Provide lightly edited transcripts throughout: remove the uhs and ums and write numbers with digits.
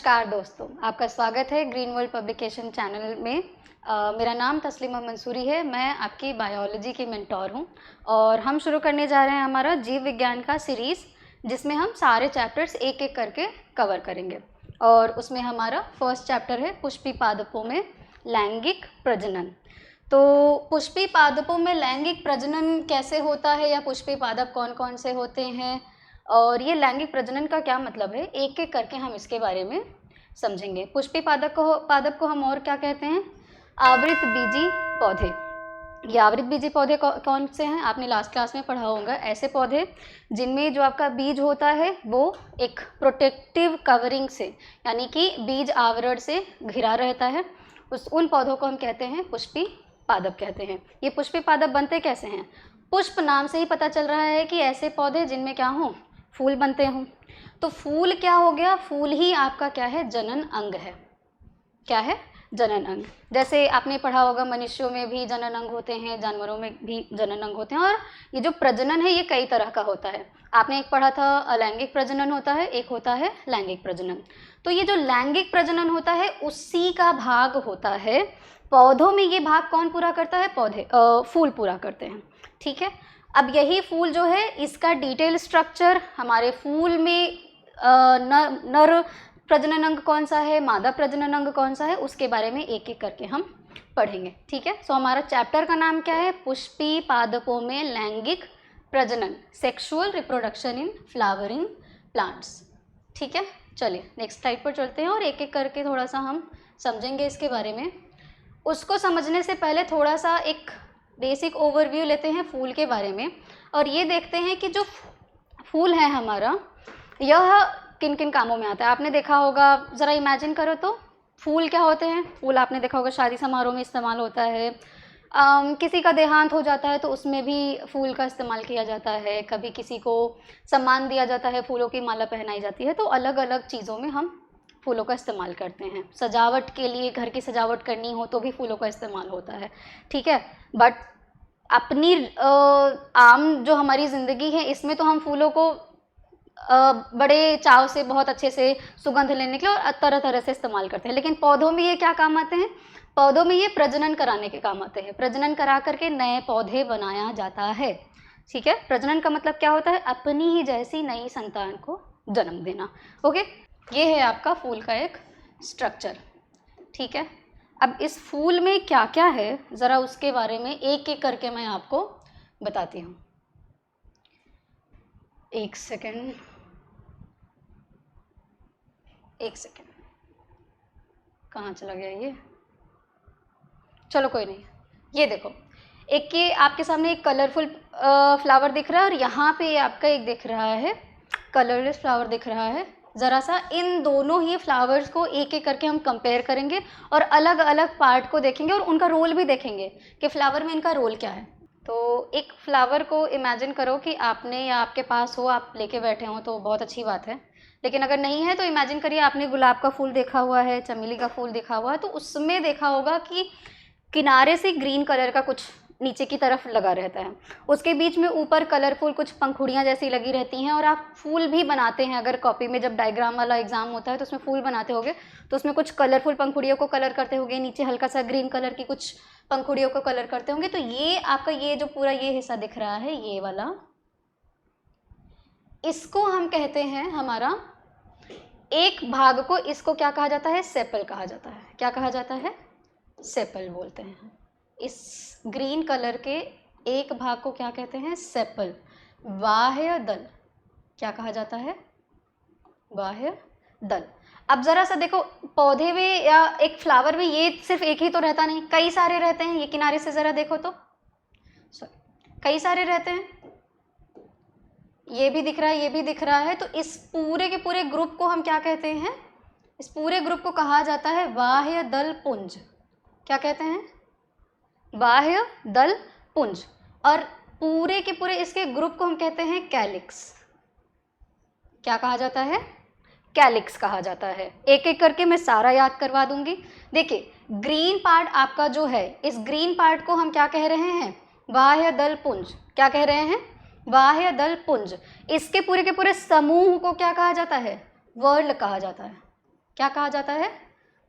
नमस्कार दोस्तों, आपका स्वागत है ग्रीन वर्ल्ड पब्लिकेशन चैनल में। मेरा नाम तस्लीमा मंसूरी है। मैं आपकी बायोलॉजी की मेंटोर हूं और हम शुरू करने जा रहे हैं हमारा जीव विज्ञान का सीरीज़, जिसमें हम सारे चैप्टर्स एक एक करके कवर करेंगे। और उसमें हमारा फर्स्ट चैप्टर है पुष्पी पादपों में लैंगिक प्रजनन। तो पुष्पी पादपों में लैंगिक प्रजनन कैसे होता है या पुष्पी पादप कौन कौन से होते हैं और ये लैंगिक प्रजनन का क्या मतलब है, एक एक करके हम इसके बारे में समझेंगे। पुष्पी पादप को हम और क्या कहते हैं? आवृत बीजी पौधे। ये आवृत बीजी पौधे कौन से हैं? आपने लास्ट क्लास में पढ़ा होगा। ऐसे पौधे जिनमें जो आपका बीज होता है वो एक प्रोटेक्टिव कवरिंग से, यानी कि बीज आवरण से घिरा रहता है, उन पौधों को हम कहते हैं पुष्पी पादप कहते हैं। ये पुष्पी पादप बनते कैसे हैं? पुष्प नाम से ही पता चल रहा है कि ऐसे पौधे जिनमें क्या हों, फूल बनते हों। तो फूल क्या हो गया? फूल ही आपका क्या है? जनन अंग है। क्या है? जनन अंग। जैसे आपने पढ़ा होगा मनुष्यों में भी जनन अंग होते हैं, जानवरों में भी जनन अंग होते हैं। और ये जो प्रजनन है ये कई तरह का होता है। आपने एक पढ़ा था अलैंगिक प्रजनन होता है, एक होता है लैंगिक प्रजनन। तो ये जो लैंगिक प्रजनन होता है उसी का भाग होता है पौधों में। ये भाग कौन पूरा करता है? फूल पूरा करते हैं। ठीक है। अब यही फूल जो है इसका डिटेल स्ट्रक्चर, हमारे फूल में नर प्रजनन अंग कौन सा है, मादा प्रजनन अंग कौन सा है, उसके बारे में एक एक करके हम पढ़ेंगे। ठीक है। सो हमारा चैप्टर का नाम क्या है? पुष्पी पादपों में लैंगिक प्रजनन, sexual reproduction in flowering plants. ठीक है। चलिए नेक्स्ट स्लाइड पर चलते हैं और एक एक करके थोड़ा सा हम समझेंगे इसके बारे में। उसको समझने से पहले थोड़ा सा एक बेसिक ओवरव्यू लेते हैं फूल के बारे में और ये देखते हैं कि जो फूल है हमारा, यह किन किन कामों में आता है। आपने देखा होगा, ज़रा इमेजिन करो तो फूल क्या होते हैं। फूल आपने देखा होगा शादी समारोह में इस्तेमाल होता है, किसी का देहांत हो जाता है तो उसमें भी फूल का इस्तेमाल किया जाता है, कभी किसी को सम्मान दिया जाता है, फूलों की माला पहनाई जाती है। तो अलग अलग चीज़ों में हम फूलों का इस्तेमाल करते हैं। सजावट के लिए, घर की सजावट करनी हो तो भी फूलों का इस्तेमाल होता है। ठीक है। बट अपनी आम जो हमारी ज़िंदगी है इसमें तो हम फूलों को बड़े चाव से, बहुत अच्छे से सुगंध लेने के लिए और तरह तरह से इस्तेमाल करते हैं। लेकिन पौधों में ये क्या काम आते हैं? पौधों में ये प्रजनन कराने के काम आते हैं। प्रजनन करा करके नए पौधे बनाया जाता है। ठीक है। प्रजनन का मतलब क्या होता है? अपनी ही जैसी नई संतान को जन्म देना। ओके, ये है आपका फूल का एक स्ट्रक्चर। ठीक है। अब इस फूल में क्या क्या है ज़रा उसके बारे में एक एक करके मैं आपको बताती हूँ। एक सेकेंड, कहाँ चला गया ये? चलो कोई नहीं। ये देखो, एक ये आपके सामने एक कलरफुल फ्लावर दिख रहा है और यहाँ पे आपका एक दिख रहा है कलरलेस फ्लावर दिख रहा है। ज़रा सा इन दोनों ही फ्लावर्स को एक एक करके हम कंपेयर करेंगे और अलग अलग पार्ट को देखेंगे और उनका रोल भी देखेंगे कि फ्लावर में इनका रोल क्या है। तो एक फ्लावर को इमेजिन करो कि आपने या आपके पास हो, आप लेके बैठे हो तो बहुत अच्छी बात है। लेकिन अगर नहीं है तो इमेजिन करिए आपने गुलाब का फूल देखा हुआ है, चमेली का फूल देखा हुआ है, तो उसमें देखा होगा कि किनारे से ग्रीन कलर का कुछ नीचे की तरफ लगा रहता है, उसके बीच में ऊपर कलरफुल कुछ पंखुड़ियाँ जैसी लगी रहती हैं। और आप फूल भी बनाते हैं, अगर कॉपी में जब डायग्राम वाला एग्जाम होता है तो उसमें फूल बनाते होगे तो उसमें कुछ कलरफुल पंखुड़ियों को कलर करते होंगे, नीचे हल्का सा ग्रीन कलर की कुछ पंखुड़ियों को कलर करते होंगे। तो ये आपका ये जो पूरा ये हिस्सा दिख रहा है, ये वाला, इसको हम कहते हैं हमारा एक भाग को, इसको क्या कहा जाता है? सेपल कहा जाता है। क्या कहा जाता है? सेपल बोलते हैं। इस ग्रीन कलर के एक भाग को क्या कहते हैं? सेपल। बाह्य दल क्या कहा जाता है? बाह्य दल। अब जरा सा देखो, पौधे में या एक फ्लावर में ये सिर्फ एक ही तो रहता नहीं, कई सारे रहते हैं। ये किनारे से जरा देखो तो, कई सारे रहते हैं। ये भी दिख रहा है, ये भी दिख रहा है। तो इस पूरे के पूरे ग्रुप को हम क्या कहते हैं? इस पूरे ग्रुप को कहा जाता है बाह्य दल पुंज। क्या कहते हैं? बाह्य दल पुंज। और पूरे के पूरे इसके ग्रुप को हम कहते हैं कैलिक्स। क्या कहा जाता है? कैलिक्स कहा जाता है। एक एक करके मैं सारा याद करवा दूंगी। देखिए, ग्रीन पार्ट आपका जो है, इस ग्रीन पार्ट को हम क्या कह रहे हैं? बाह्य दल पुंज। क्या कह रहे हैं? बाह्य दल पुंज। इसके पूरे के पूरे समूह को क्या कहा जाता है? वर्ल कहा जाता है। क्या कहा जाता है?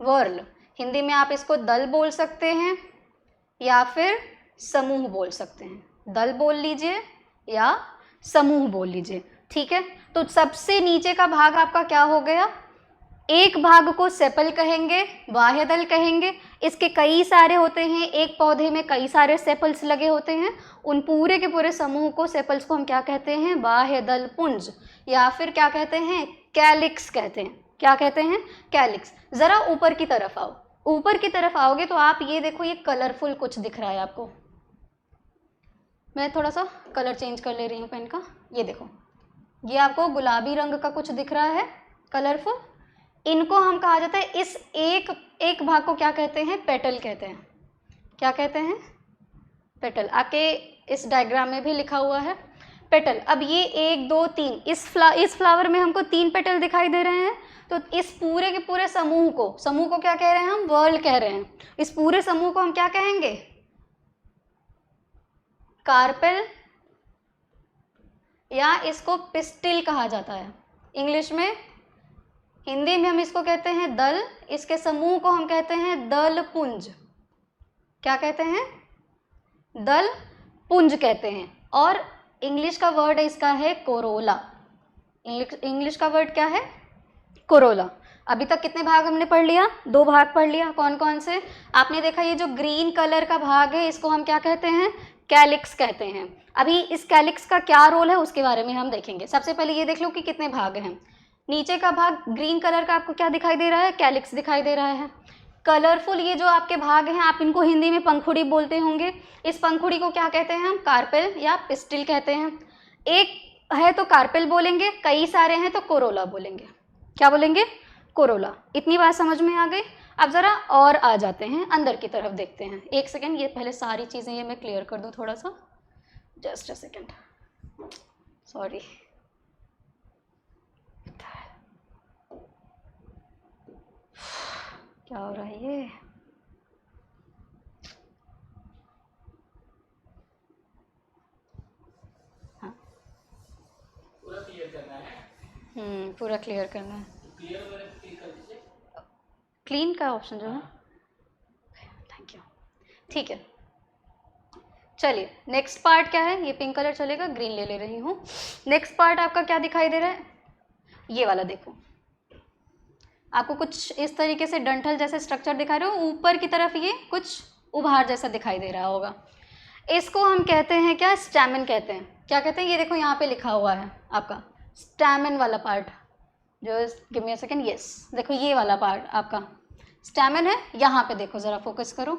वर्ल। हिंदी में आप इसको दल बोल सकते हैं या फिर समूह बोल सकते हैं। दल बोल लीजिए या समूह बोल लीजिए, ठीक है। तो सबसे नीचे का भाग आपका क्या हो गया? एक भाग को सेपल कहेंगे, बाह्य दल कहेंगे। इसके कई सारे होते हैं, एक पौधे में कई सारे सेपल्स लगे होते हैं। उन पूरे के पूरे समूह को, सेपल्स को हम क्या कहते हैं? बाह्य दल पुंज, या फिर क्या कहते हैं? कैलिक्स कहते हैं। क्या कहते हैं? कैलिक्स। जरा ऊपर की तरफ आओ। ऊपर की तरफ आओगे तो आप ये देखो, ये कलरफुल कुछ दिख रहा है आपको। मैं थोड़ा सा कलर चेंज कर ले रही हूँ पेन का। ये देखो, ये आपको गुलाबी रंग का कुछ दिख रहा है, कलरफुल। इनको हम कहा जाता है, इस एक भाग को क्या कहते हैं? पेटल कहते हैं। क्या कहते हैं? पेटल। आपके इस डायग्राम में भी लिखा हुआ है पेटल। अब ये 1 2 3, इस फ्लावर में हमको 3 पेटल दिखाई दे रहे हैं। तो इस पूरे के पूरे समूह को क्या कह रहे हैं हम? वर्ल कह रहे हैं। इस पूरे समूह को हम क्या कहेंगे? कार्पेल, या इसको पिस्टिल कहा जाता है इंग्लिश में। हिंदी में हम इसको कहते हैं दल। इसके समूह को हम कहते हैं दल पुंज। क्या कहते हैं? दल पुंज कहते हैं। और इंग्लिश का वर्ड इसका है कोरोला। इंग्लिश का वर्ड क्या है? कोरोला। अभी तक कितने भाग हमने पढ़ लिया? 2 भाग पढ़ लिया। कौन कौन से? आपने देखा, ये जो ग्रीन कलर का भाग है इसको हम क्या कहते हैं? कैलिक्स कहते हैं। अभी इस कैलिक्स का क्या रोल है उसके बारे में हम देखेंगे। सबसे पहले ये देख लो कि कितने भाग हैं। नीचे का भाग ग्रीन कलर का आपको क्या दिखाई दे रहा है? कैलिक्स दिखाई दे रहा है। कलरफुल ये जो आपके भाग हैं, आप इनको हिंदी में पंखुड़ी बोलते होंगे। इस पंखुड़ी को क्या कहते हैं हम? कार्पेल या पिस्टिल कहते हैं। एक है तो कार्पेल बोलेंगे, कई सारे हैं तो कोरोला बोलेंगे। क्या बोलेंगे? कोरोला। इतनी बात समझ में आ गई। अब ज़रा और आ जाते हैं, अंदर की तरफ देखते हैं। एक सेकेंड, ये पहले सारी चीज़ें ये मैं क्लियर कर दूँ थोड़ा सा। Just a second, sorry. क्या हो रहा है ये? हाँ, पूरा क्लियर करना है। पूरा क्लियर करना है। क्लीन का ऑप्शन जो है, थैंक यू। ठीक है, चलिए नेक्स्ट पार्ट क्या है? ये पिंक कलर चलेगा, ग्रीन ले रही हूँ। नेक्स्ट पार्ट आपका क्या दिखाई दे रहा है? ये वाला देखो, आपको कुछ इस तरीके से डंठल जैसे स्ट्रक्चर दिखा रहे हो। ऊपर की तरफ ये कुछ उभार जैसा दिखाई दे रहा होगा। इसको हम कहते हैं क्या? स्टैमेन कहते हैं। क्या कहते हैं? ये देखो यहाँ पे लिखा हुआ है आपका स्टैमेन वाला पार्ट। जो give me a second, yes, देखो ये वाला पार्ट आपका स्टैमेन है। यहाँ पे देखो, ज़रा फोकस करो।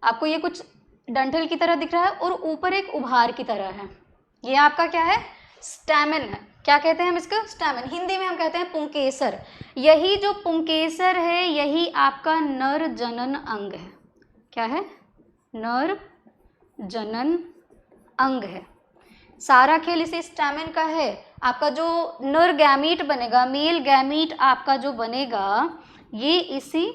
आपको ये कुछ डंठल की तरह दिख रहा है और ऊपर एक उभार की तरह है। ये आपका क्या है? स्टैमेन है। क्या कहते हैं हम इसको? स्टैमेन। हिंदी में हम कहते हैं पुंकेसर। यही जो पुंकेसर है, यही आपका नर जनन अंग है। क्या है? नर जनन अंग है। सारा खेल इसी स्टैमेन का है। आपका जो नर गैमीट बनेगा, मेल गैमीट आपका जो बनेगा, ये इसी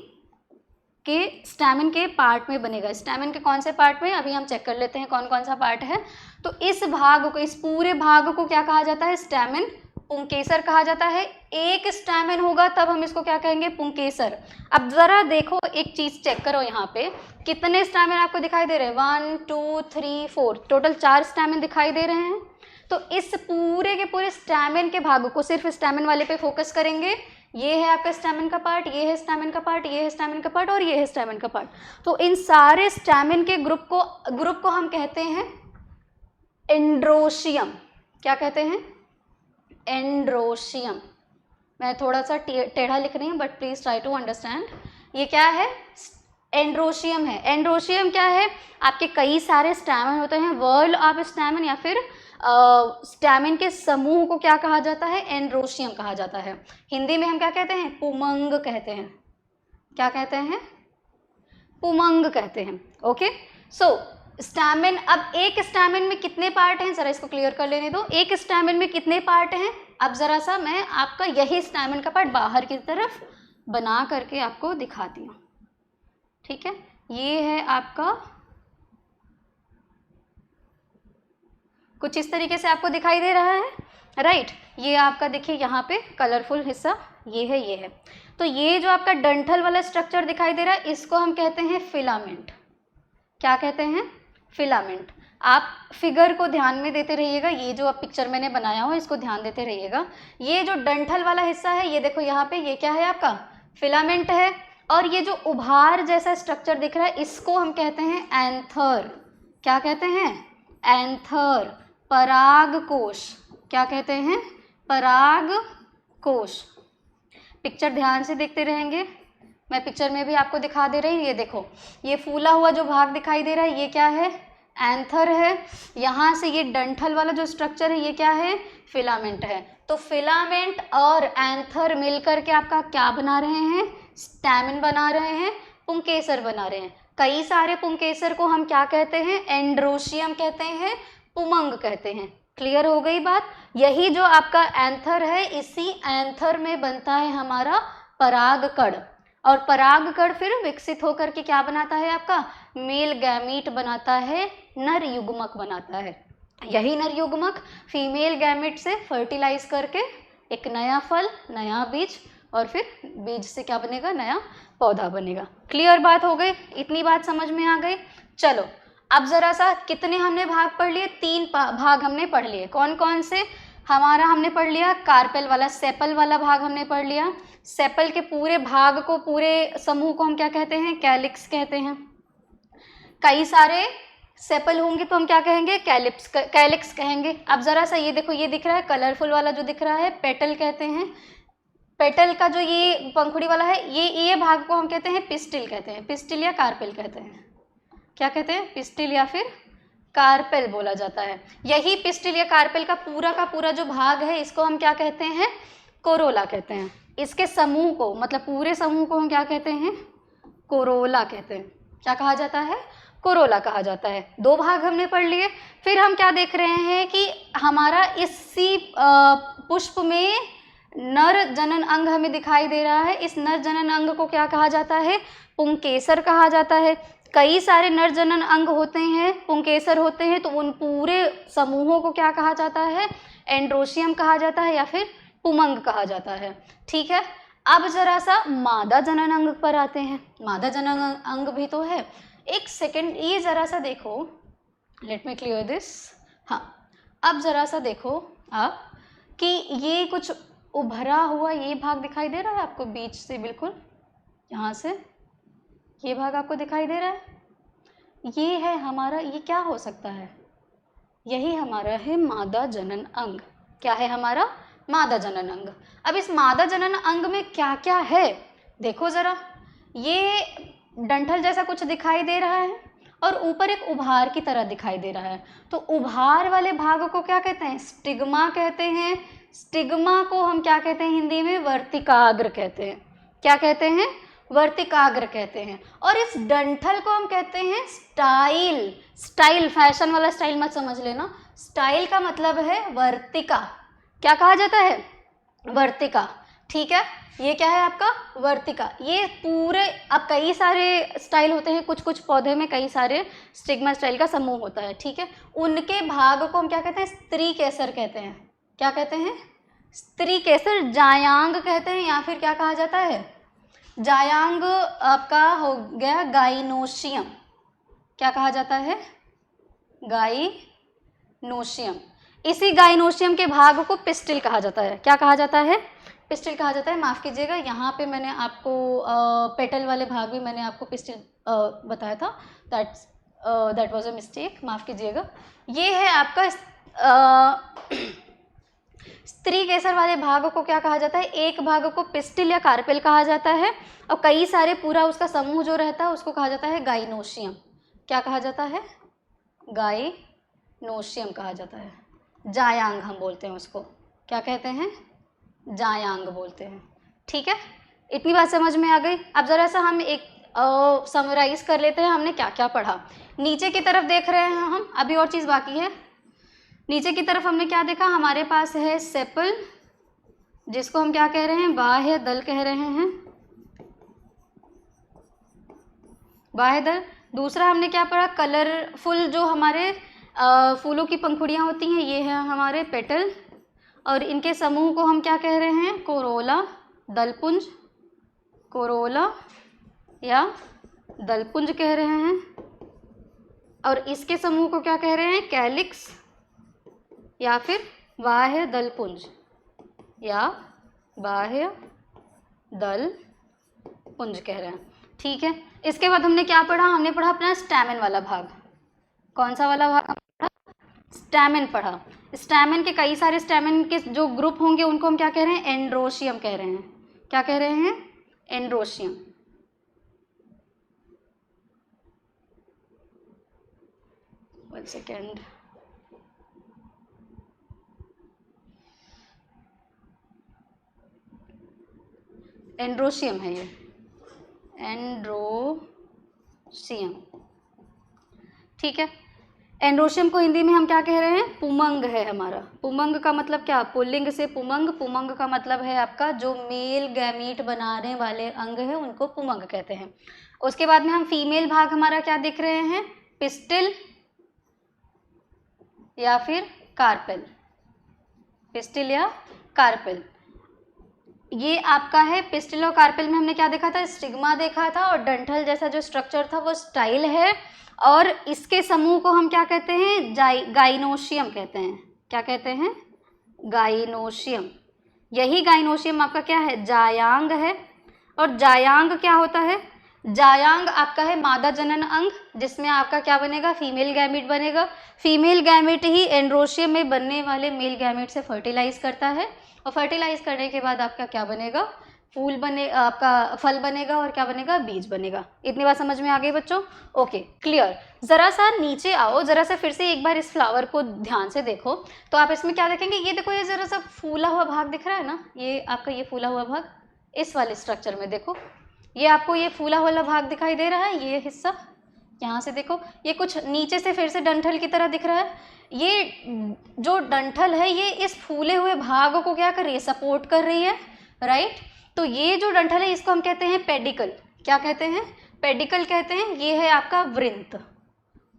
के स्टैमेन के पार्ट में बनेगा। स्टैमेन के कौन से पार्ट में? अभी हम चेक कर लेते हैं कौन कौन सा पार्ट है। तो इस भाग को, इस पूरे भाग को क्या कहा जाता है? स्टैमेन, पुंकेसर कहा जाता है। एक स्टैमेन होगा तब हम इसको क्या कहेंगे? पुंकेसर। अब जरा देखो, एक चीज चेक करो, यहाँ पे कितने स्टैमेन आपको दिखाई दे रहे हैं? 1 2 3 4, टोटल 4 स्टैमेन दिखाई दे रहे हैं। तो इस पूरे के पूरे स्टैमेन के भाग को, सिर्फ स्टैमेन वाले पे फोकस करेंगे। ये है आपका स्टैमेन का पार्ट, ये है स्टैमेन का पार्ट, ये है स्टैमेन का पार्ट और ये है स्टैमेन का पार्ट। तो इन सारे स्टैमेन के ग्रुप को हम कहते हैं एंड्रोशियम। क्या कहते हैं? एंड्रोशियम। मैं थोड़ा सा टेढ़ा लिख रही हूँ, but please try to understand. ये क्या है? एंड्रोशियम है। एंड्रोशियम क्या है? आपके कई सारे स्टैमेन होते हैं, वर्ल ऑफ स्टैमेन या फिर स्टैमेन के समूह को क्या कहा जाता है? एंड्रोशियम कहा जाता है। हिंदी में हम क्या कहते हैं? पुमंग कहते हैं। क्या कहते हैं? पुमंग कहते हैं। ओके, सो स्टैमेन। अब एक स्टैमेन में कितने पार्ट हैं? जरा इसको क्लियर कर लेने दो। एक स्टैमेन में कितने पार्ट हैं? अब जरा सा मैं आपका यही स्टैमेन का पार्ट बाहर की तरफ बना करके आपको दिखाती हूँ। ठीक है, ये है आपका, कुछ इस तरीके से आपको दिखाई दे रहा है। राइट। ये आपका देखिए यहाँ पे कलरफुल हिस्सा ये है, ये है। तो ये जो आपका डंठल वाला स्ट्रक्चर दिखाई दे रहा है इसको हम कहते हैं फिलामेंट। क्या कहते हैं? फिलामेंट। आप फिगर को ध्यान में देते रहिएगा, ये जो अब पिक्चर मैंने बनाया हो इसको ध्यान देते रहिएगा। ये जो डंठल वाला हिस्सा है ये देखो यहाँ पे, ये क्या है आपका? फिलामेंट है। और ये जो उभार जैसा स्ट्रक्चर दिख रहा है इसको हम कहते हैं एंथर। क्या कहते हैं? एंथर। परागकोश। क्या कहते हैं? परागकोश। पिक्चर ध्यान से देखते रहेंगे, मैं पिक्चर में भी आपको दिखा दे रही हूँ। ये देखो, ये फूला हुआ जो भाग दिखाई दे रहा है ये क्या है? एंथर है। यहाँ से ये डंठल वाला जो स्ट्रक्चर है ये क्या है? फिलामेंट है। तो फिलामेंट और एंथर मिलकर के आपका क्या बना रहे हैं? स्टैमिन बना रहे हैं, पुंकेसर बना रहे हैं। कई सारे पुंकेसर को हम क्या कहते हैं? एंड्रोशियम कहते हैं, पुमंग कहते हैं। क्लियर हो गई बात? यही जो आपका एंथर है इसी एंथर में बनता है हमारा परागकण, और परागकण फिर विकसित होकर के क्या बनाता है आपका? मेल गैमीट बनाता है, नर युग्मक बनाता है। यही नर युग्मक फीमेल गैमीट से फर्टिलाइज करके एक नया फल, नया बीज, और फिर बीज से क्या बनेगा? नया पौधा बनेगा। क्लियर बात हो गई? इतनी बात समझ में आ गई? चलो अब ज़रा सा कितने हमने भाग पढ़ लिए? 3 भाग हमने पढ़ लिए। कौन कौन से? हमारा हमने पढ़ लिया कार्पेल वाला, सेपल वाला भाग हमने पढ़ लिया। सेपल के पूरे भाग को, पूरे समूह को हम क्या कहते हैं? कैलिक्स कहते हैं। कई सारे सेपल होंगे तो हम क्या कहेंगे? कैलिक्स कहेंगे। अब ज़रा सा ये देखो, ये दिख रहा है कलरफुल वाला जो दिख रहा है, पेटल कहते हैं। पेटल का जो ये पंखुड़ी वाला है ये भाग को हम कहते हैं पिस्टिल कहते हैं। पिस्टिल या कार्पेल कहते हैं। क्या कहते हैं? पिस्टिल या फिर कार्पेल बोला जाता है। यही पिस्टिल या कार्पेल का पूरा जो भाग है इसको हम क्या कहते हैं? कोरोला कहते हैं। इसके समूह को, मतलब पूरे समूह को हम क्या कहते हैं? कोरोला कहते हैं। क्या कहा जाता है? कोरोला कहा जाता है। 2 भाग हमने पढ़ लिए। फिर हम क्या देख रहे हैं कि हमारा इसी पुष्प में नर जनन अंग हमें दिखाई दे रहा है। इस नर जनन अंग को क्या कहा जाता है? पुंकेसर कहा जाता है। कई सारे नर जनन अंग होते हैं, पुंकेसर होते हैं, तो उन पूरे समूहों को क्या कहा जाता है? एंड्रोशियम कहा जाता है या फिर पुमंग कहा जाता है। ठीक है, अब जरा सा मादा जनन अंग पर आते हैं। मादा जनन अंग भी तो है। एक सेकंड, ये जरा सा देखो, लेट मी क्लियर दिस। हाँ, अब जरा सा देखो आप कि ये कुछ उभरा हुआ ये भाग दिखाई दे रहा है आपको बीच से, बिल्कुल यहाँ से ये भाग आपको दिखाई दे रहा है। ये है हमारा, ये क्या हो सकता है? यही हमारा है मादा जनन अंग। क्या है हमारा? मादा जनन अंग। अब इस मादा जनन अंग में क्या क्या है देखो ज़रा। ये डंठल जैसा कुछ दिखाई दे रहा है और ऊपर एक उभार की तरह दिखाई दे रहा है। तो उभार वाले भाग को क्या कहते हैं? स्टिग्मा कहते हैं। स्टिग्मा को हम क्या कहते हैं हिंदी में? वर्तिकाग्र कहते हैं। क्या कहते हैं? वर्तिकाग्र कहते हैं। और इस डंठल को हम कहते हैं स्टाइल। स्टाइल फैशन वाला स्टाइल मत समझ लेना। स्टाइल का मतलब है वर्तिका। क्या कहा जाता है? वर्तिका। ठीक है, ये क्या है आपका? वर्तिका। ये पूरे, अब कई सारे स्टाइल होते हैं, कुछ कुछ पौधे में कई सारे स्टिग्मा स्टाइल का समूह होता है। ठीक है, उनके भाग को हम क्या कहते हैं? स्त्री केसर कहते हैं। क्या कहते हैं? स्त्री केसर, जायांग कहते हैं, या फिर क्या कहा जाता है? जायांग आपका हो गया गाइनोशियम। क्या कहा जाता है? गाइनोशियम। इसी गाइनोशियम के भाग को पिस्टिल कहा जाता है। क्या कहा जाता है? पिस्टिल कहा जाता है। माफ़ कीजिएगा, यहाँ पे मैंने आपको पेटल वाले भाग भी मैंने आपको पिस्टिल बताया था। दैट वाज अ मिस्टेक, माफ़ कीजिएगा। ये है आपका स्त्री केसर वाले भाग को क्या कहा जाता है? एक भाग को पिस्टिल या कार्पेल कहा जाता है, और कई सारे पूरा उसका समूह जो रहता है उसको कहा जाता है गाइनोशियम। क्या कहा जाता है? गाइनोशियम कहा जाता है। जायांग हम बोलते हैं उसको। क्या कहते हैं? जायांग बोलते हैं। ठीक है, इतनी बात समझ में आ गई। अब ज़रा सा हम एक समराइज कर लेते हैं हमने क्या क्या पढ़ा। नीचे की तरफ देख रहे हैं हम, अभी और चीज़ बाकी है। नीचे की तरफ हमने क्या देखा? हमारे पास है सेपल, जिसको हम क्या कह रहे हैं? बाह्य दल कह रहे हैं, बाह्य दल। दूसरा हमने क्या पढ़ा? कलरफुल जो हमारे फूलों की पंखुड़ियाँ होती हैं, ये है हमारे पेटल। और इनके समूह को हम क्या कह रहे हैं? कोरोला, दलपुंज, कोरोला या दलपुंज कह रहे हैं। और इसके समूह को क्या कह रहे हैं? कैलिक्स या फिर बाह्य दलपुंज या बाह्य दल पुंज कह रहे हैं। ठीक है, इसके बाद हमने क्या पढ़ा? हमने पढ़ा अपना स्टैमेन वाला भाग। कौन सा वाला भाग पढ़ा? स्टैमेन पढ़ा। स्टैमेन के कई सारे स्टैमेन के जो ग्रुप होंगे उनको हम क्या कह रहे हैं? एंड्रोशियम कह रहे हैं। क्या कह रहे हैं? एंड्रोशियम। वन सेकेंड, एंड्रोशियम है ये, एंड्रोशियम। ठीक है, एंड्रोशियम को हिंदी में हम क्या कह रहे हैं? पुमंग है हमारा। पुमंग का मतलब क्या? पुल्लिंग से पुमंग। पुमंग का मतलब है आपका जो मेल गैमीट बनाने वाले अंग है उनको पुमंग कहते हैं। उसके बाद में हम फीमेल भाग हमारा क्या देख रहे हैं? पिस्टिल या फिर कार्पेल। पिस्टिल या कार्पेल, ये आपका है। पिस्टिल और कार्पेल में हमने क्या देखा था? स्टिग्मा देखा था और डंठल जैसा जो स्ट्रक्चर था वो स्टाइल है। और इसके समूह को हम क्या कहते हैं? गाइनोशियम कहते हैं। क्या कहते हैं? गाइनोशियम। यही गाइनोशियम आपका क्या है? जायांग है। और जायांग क्या होता है? जायांग आपका है मादा जनन अंग, जिसमें आपका क्या बनेगा? फीमेल गैमीट बनेगा। फीमेल गैमीट ही एंड्रोशियम में बनने वाले मेल गैमीट से फर्टिलाइज करता है और फर्टिलाइज करने के बाद आपका क्या बनेगा? फूल बने, आपका फल बनेगा और क्या बनेगा? बीज बनेगा। इतनी बात समझ में आ गई बच्चों? Okay, clear. ज़रा सा नीचे आओ, ज़रा सा फिर से एक बार इस फ्लावर को ध्यान से देखो तो आप इसमें क्या देखेंगे? ये देखो, ये ज़रा सा फूला हुआ भाग दिख रहा है ना, ये आपका ये फूला हुआ भाग, इस वाले स्ट्रक्चर में देखो, ये आपको ये फूला हुआ भाग दिखाई दे रहा है। ये हिस्सा यहाँ से देखो, ये कुछ नीचे से फिर से डंठल की तरह दिख रहा है। ये जो डंठल है ये इस फूले हुए भाग को क्या कर रही है? सपोर्ट कर रही है, राइट। तो ये जो डंठल है इसको हम कहते हैं पेडिकल। क्या कहते हैं? पेडिकल कहते हैं। ये है आपका वृंत।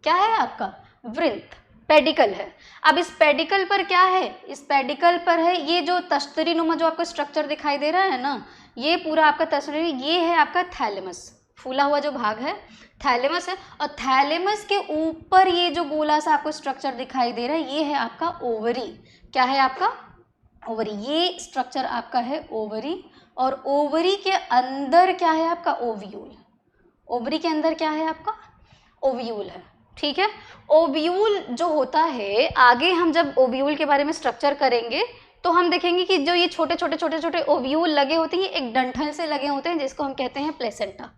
क्या है आपका? वृंत, पेडिकल है। अब इस पेडिकल पर क्या है? इस पेडिकल पर है ये जो तश्तरी नुमा जो आपको स्ट्रक्चर दिखाई दे रहा है ना, ये पूरा आपका तश्तरी, ये है आपका थैलेमस। फूला हुआ जो भाग है थैलेमस है। और थैलेमस के ऊपर ये जो गोला सा आपको स्ट्रक्चर दिखाई दे रहा है ये है आपका ओवरी। क्या है आपका? ओवरी। ये स्ट्रक्चर आपका है ओवरी। और ओवरी के अंदर क्या है आपका? ओव्यूल। ओवरी के अंदर क्या है आपका? ओव्यूल है। ठीक है, ओव्यूल जो होता है, आगे हम जब ओव्यूल के बारे में स्ट्रक्चर करेंगे तो हम देखेंगे कि जो ये छोटे छोटे ओव्यूल लगे होते हैं ये एक डंठल से लगे होते हैं जिसको हम कहते हैं प्लेसेंटा।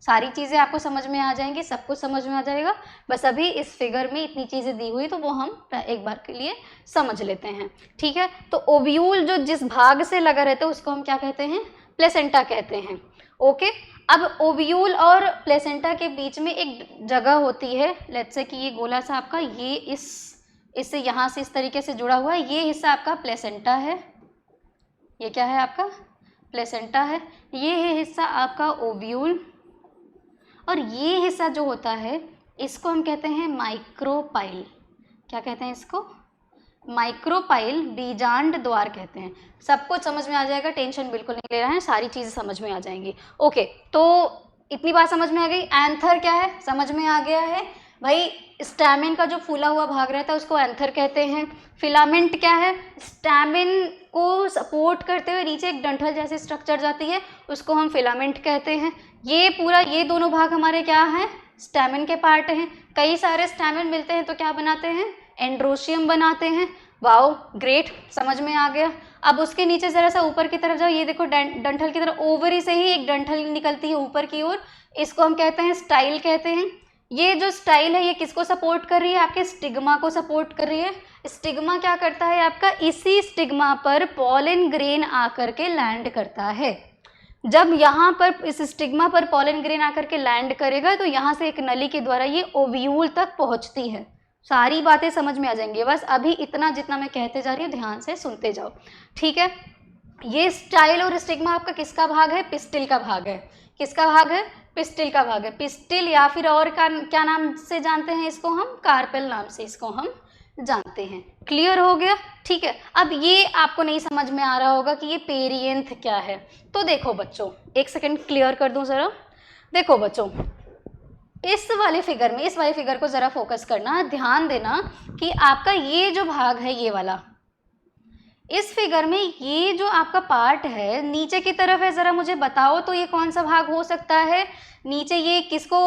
सारी चीज़ें आपको समझ में आ जाएंगी, सब कुछ समझ में आ जाएगा। बस अभी इस फिगर में इतनी चीज़ें दी हुई तो वो हम एक बार के लिए समझ लेते हैं। ठीक है, तो ओव्यूल जो जिस भाग से लगा रहता है उसको हम क्या कहते हैं? प्लेसेंटा कहते हैं। ओके, अब ओव्यूल और प्लेसेंटा के बीच में एक जगह होती है। लेट्स से कि ये गोला सा आपका ये इससे यहाँ से इस तरीके से जुड़ा हुआ है। ये हिस्सा आपका प्लेसेंटा है। ये क्या है आपका? प्लेसेंटा है। ये है हिस्सा आपका ओव्यूल। और ये हिस्सा जो होता है इसको हम कहते हैं माइक्रोपाइल। क्या कहते हैं इसको? माइक्रोपाइल, बीजांड द्वार कहते हैं। सब कुछ समझ में आ जाएगा, टेंशन बिल्कुल नहीं ले रहे हैं, सारी चीज़ें समझ में आ जाएंगी। ओके, तो इतनी बात समझ में आ गई। एंथर क्या है? समझ में आ गया है भाई। स्टैमेन का जो फूला हुआ भाग रहता है उसको एंथर कहते हैं। फिलामेंट क्या है? स्टैमेन को सपोर्ट करते हुए नीचे एक डंठल जैसी स्ट्रक्चर जाती है, उसको हम फिलामेंट कहते हैं। ये पूरा, ये दोनों भाग हमारे क्या हैं? स्टैमेन के पार्ट हैं। कई सारे स्टैमेन मिलते हैं तो क्या बनाते हैं? एंड्रोशियम बनाते हैं। वाओ, ग्रेट, समझ में आ गया। अब उसके नीचे ज़रा सा ऊपर की तरफ जाओ, ये देखो डंठल की तरफ, ओवरी से ही एक डंठल निकलती है ऊपर की ओर, इसको हम कहते हैं स्टाइल कहते हैं। ये जो स्टाइल है ये किसको सपोर्ट कर रही है? आपके स्टिग्मा को सपोर्ट कर रही है। स्टिग्मा क्या करता है आपका? इसी स्टिग्मा पर पॉलन ग्रेन आकर के लैंड करता है। जब यहाँ पर इस स्टिग्मा पर पॉलन ग्रेन आकर के लैंड करेगा तो यहाँ से एक नली के द्वारा ये ओव्यूल तक पहुँचती है। सारी बातें समझ में आ जाएंगी। बस अभी इतना जितना मैं कहते जा रही हूँ ध्यान से सुनते जाओ। ठीक है, ये स्टाइल और स्टिग्मा आपका किसका भाग है? पिस्टिल का भाग है। किसका भाग है? पिस्टिल का भाग है। पिस्टिल या फिर और क्या नाम से जानते हैं इसको हम? कार्पेल नाम से इसको हम जानते हैं। क्लियर हो गया? ठीक है, अब ये आपको नहीं समझ में आ रहा होगा कि ये पेरियंथ क्या है। तो देखो बच्चों, एक सेकंड क्लियर कर दूं जरा। देखो बच्चों, इस वाले फिगर को जरा फोकस करना, ध्यान देना कि आपका ये जो भाग है, ये वाला, इस फिगर में ये जो आपका पार्ट है नीचे की तरफ है, ज़रा मुझे बताओ तो ये कौन सा भाग हो सकता है? नीचे ये किसको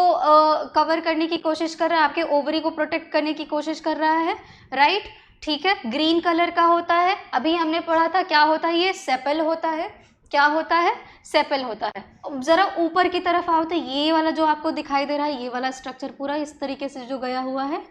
कवर करने की कोशिश कर रहा है? आपके ओवरी को प्रोटेक्ट करने की कोशिश कर रहा है, राइट? ठीक है, ग्रीन कलर का होता है। अभी हमने पढ़ा था क्या होता है, ये सेपल होता है। क्या होता है? सेपल होता है। ज़रा ऊपर की तरफ आओ तो ये वाला जो आपको दिखाई दे रहा है, ये वाला स्ट्रक्चर पूरा इस तरीके से जो गया हुआ है,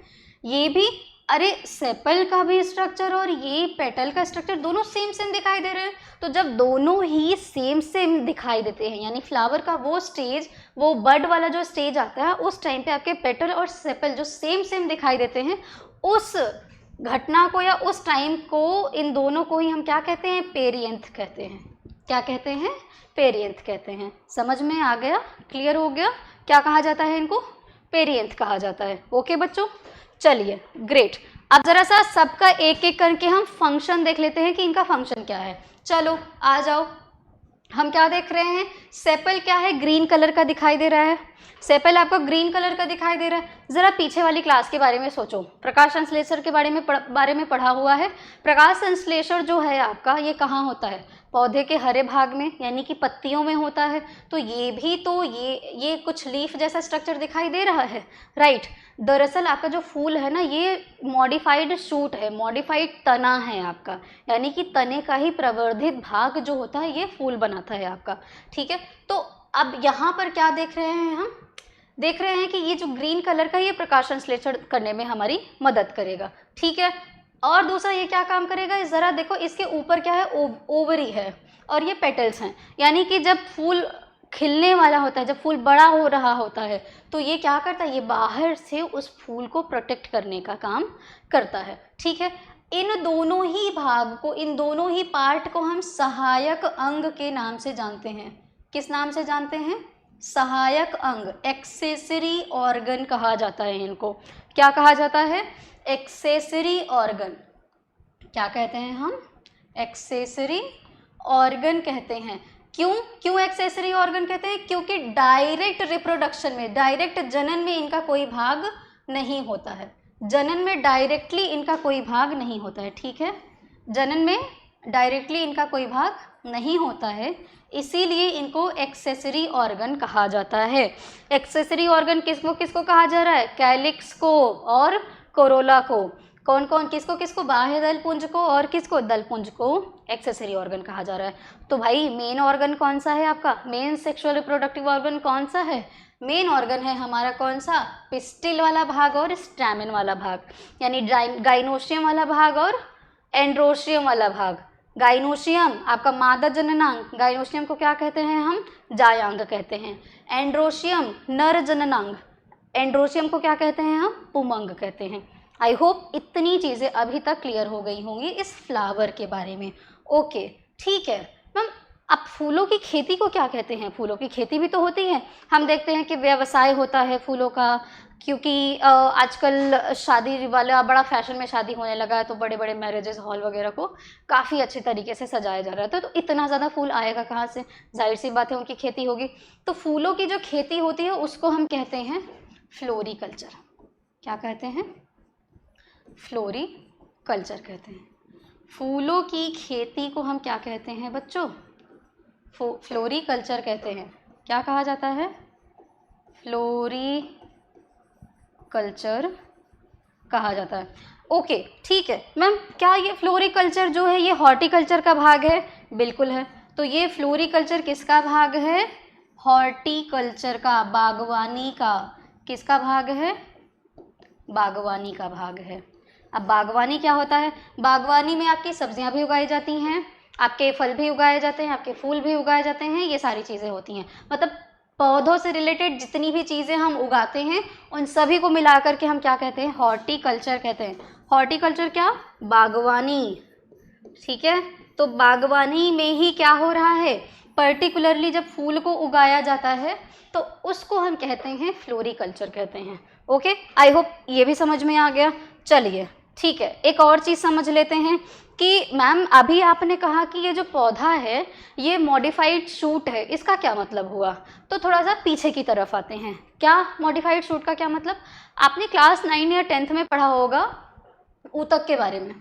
ये भी, अरे सेपल का भी स्ट्रक्चर और ये पेटल का स्ट्रक्चर दोनों सेम दिखाई दे रहे हैं। तो जब दोनों ही सेम दिखाई देते हैं, यानी फ्लावर का वो स्टेज, वो बड वाला जो स्टेज आता है, उस टाइम पे आपके पेटल और सेपल जो सेम दिखाई देते हैं, उस घटना को या उस टाइम को, इन दोनों को ही हम क्या कहते हैं? पेरियंथ कहते हैं। क्या कहते हैं? पेरियंथ कहते हैं। समझ में आ गया? क्लियर हो गया? क्या कहा जाता है इनको? पेरियंथ कहा जाता है। ओके बच्चों, चलिए ग्रेट। अब जरा सा सबका एक एक करके हम फंक्शन देख लेते हैं कि इनका फंक्शन क्या है। चलो आ जाओ, हम क्या देख रहे हैं? सेपल क्या है? ग्रीन कलर का दिखाई दे रहा है। सेपल आपको ग्रीन कलर का दिखाई दे रहा है। ज़रा पीछे वाली क्लास के बारे में सोचो, प्रकाश संश्लेषण के बारे में पढ़ा हुआ है। प्रकाश संश्लेषण जो है आपका, ये कहाँ होता है? पौधे के हरे भाग में, यानी कि पत्तियों में होता है। तो ये भी तो ये कुछ लीफ जैसा स्ट्रक्चर दिखाई दे रहा है, राइट? दरअसल आपका जो फूल है ना, ये मॉडिफाइड शूट है, मॉडिफाइड तना है आपका, यानी कि तने का ही प्रवर्धित भाग जो होता है, ये फूल बनाता है आपका। ठीक है, तो अब यहाँ पर क्या देख रहे हैं हम? देख रहे हैं कि ये जो ग्रीन कलर का, ये प्रकाश संश्लेषण करने में हमारी मदद करेगा। ठीक है, और दूसरा ये क्या काम करेगा? ज़रा देखो, इसके ऊपर क्या है? ओवरी है और ये पेटल्स हैं, यानी कि जब फूल खिलने वाला होता है, जब फूल बड़ा हो रहा होता है, तो ये क्या करता है? ये बाहर से उस फूल को प्रोटेक्ट करने का काम करता है। ठीक है, इन दोनों ही भाग को, इन दोनों ही पार्ट को हम सहायक अंग के नाम से जानते हैं। किस नाम से जानते हैं? सहायक अंग, एक्सेसरी ऑर्गन कहा जाता है इनको। क्या कहा जाता है? Accessory organ. क्या कहते हैं हम? एक्सेसरी ऑर्गन कहते हैं। क्यों एक्सेसरी ऑर्गन कहते हैं? क्योंकि डायरेक्ट रिप्रोडक्शन में, डायरेक्ट जनन में इनका कोई भाग नहीं होता है। जनन में डायरेक्टली इनका कोई भाग नहीं होता है। ठीक है, जनन में डायरेक्टली इनका कोई भाग नहीं होता है, इसीलिए इनको एक्सेसरी ऑर्गन कहा जाता है। एक्सेसरी ऑर्गन किसको कहा जा रहा है? कैलिक्स को और कोरोला को। कौन कौन, किसको? बाह्य दल पुंज को और किसको? दल पुंज को एक्सेसरी ऑर्गन कहा जा रहा है। तो भाई मेन ऑर्गन कौन सा है आपका? मेन सेक्सुअल रिप्रोडक्टिव ऑर्गन कौन सा है? मेन ऑर्गन है हमारा कौन सा? पिस्टिल वाला भाग और स्टैमेन वाला भाग, यानी गाइनोशियम वाला भाग और एंड्रोशियम वाला भाग। गाइनोशियम आपका मादा जननांग, गाइनोशियम को क्या कहते हैं हम? जायांग कहते हैं। एंड्रोशियम नर जननांग, एंड्रोशियम को क्या कहते हैं हम? पुमंग कहते हैं। आई होप इतनी चीज़ें अभी तक क्लियर हो गई होंगी इस फ्लावर के बारे में। ओके, ठीक है मैम। अब फूलों की खेती को क्या कहते हैं? फूलों की खेती भी तो होती है। हम देखते हैं कि व्यवसाय होता है फूलों का, क्योंकि आजकल शादी वाला बड़ा फैशन में शादी होने लगा है, तो बड़े बड़े मैरिजेस हॉल वगैरह को काफ़ी अच्छे तरीके से सजाया जा रहा है। तो इतना ज़्यादा फूल आएगा कहाँ से? जाहिर सी बात है उनकी खेती होगी। तो फूलों की जो खेती होती है उसको हम कहते हैं फ्लोरिकल्चर। क्या कहते हैं? फ्लोरिकल्चर कहते हैं। फूलों की खेती को हम क्या कहते हैं बच्चों? फ्लोरिकल्चर कहते हैं। क्या कहा जाता है? फ्लोरिकल्चर कहा जाता है। ओके, ठीक है मैम। क्या ये फ्लोरिकल्चर जो है ये हॉर्टिकल्चर का भाग है? बिल्कुल है। तो ये फ्लोरिकल्चर किसका भाग है? हॉर्टिकल्चर का, बागवानी का। किसका भाग है? बागवानी का भाग है। अब बागवानी क्या होता है? बागवानी में आपकी सब्जियां भी उगाई जाती हैं, आपके फल भी उगाए जाते हैं, आपके फूल भी उगाए जाते हैं, ये सारी चीज़ें होती हैं। मतलब पौधों से रिलेटेड जितनी भी चीज़ें हम उगाते हैं उन सभी को मिला करके हम क्या कहते हैं? हॉर्टिकल्चर कहते हैं। हॉर्टिकल्चर क्या? बागवानी। ठीक है, तो बागवानी में ही क्या हो रहा है? पर्टिकुलरली जब फूल को उगाया जाता है तो उसको हम कहते हैं फ्लोरिकल्चर कहते हैं। ओके, आई होप ये भी समझ में आ गया। चलिए ठीक है, एक और चीज़ समझ लेते हैं कि मैम अभी आपने कहा कि ये जो पौधा है ये मॉडिफाइड शूट है, इसका क्या मतलब हुआ? तो थोड़ा सा पीछे की तरफ आते हैं। क्या मॉडिफाइड शूट का क्या मतलब? आपने क्लास 9 या 10th में पढ़ा होगा ऊतक के बारे में,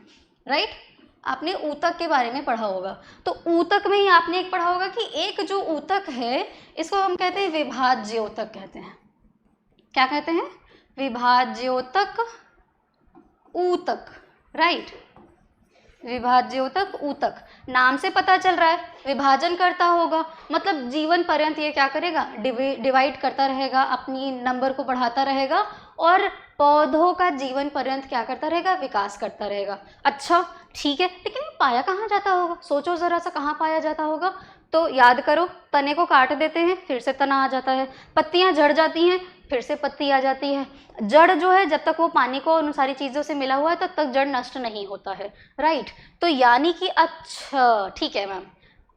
राइट? आपने ऊतक के बारे में पढ़ा होगा। तो ऊतक में ही आपने एक पढ़ा होगा कि एक जो ऊतक है इसको हम कहते हैं विभाज्योतक कहते हैं। क्या कहते हैं? विभाज्योतक ऊतक, राइट? विभाज्योतक ऊतक, नाम से पता चल रहा है विभाजन करता होगा, मतलब जीवन पर्यंत ये क्या करेगा? डिवाइड करता रहेगा, अपनी नंबर को बढ़ाता रहेगा और पौधों का जीवन पर्यंत क्या करता रहेगा? विकास करता रहेगा। अच्छा ठीक है, लेकिन पाया कहाँ जाता होगा? सोचो ज़रा सा, कहाँ पाया जाता होगा? तो याद करो, तने को काट देते हैं फिर से तना आ जाता है, पत्तियां झड़ जाती हैं फिर से पत्ती आ जाती है। जड़ जो है जब तक वो पानी को उन सारी चीज़ों से मिला हुआ है तब तक जड़ नष्ट नहीं होता है, राइट? तो यानी कि अच्छा ठीक है मैम,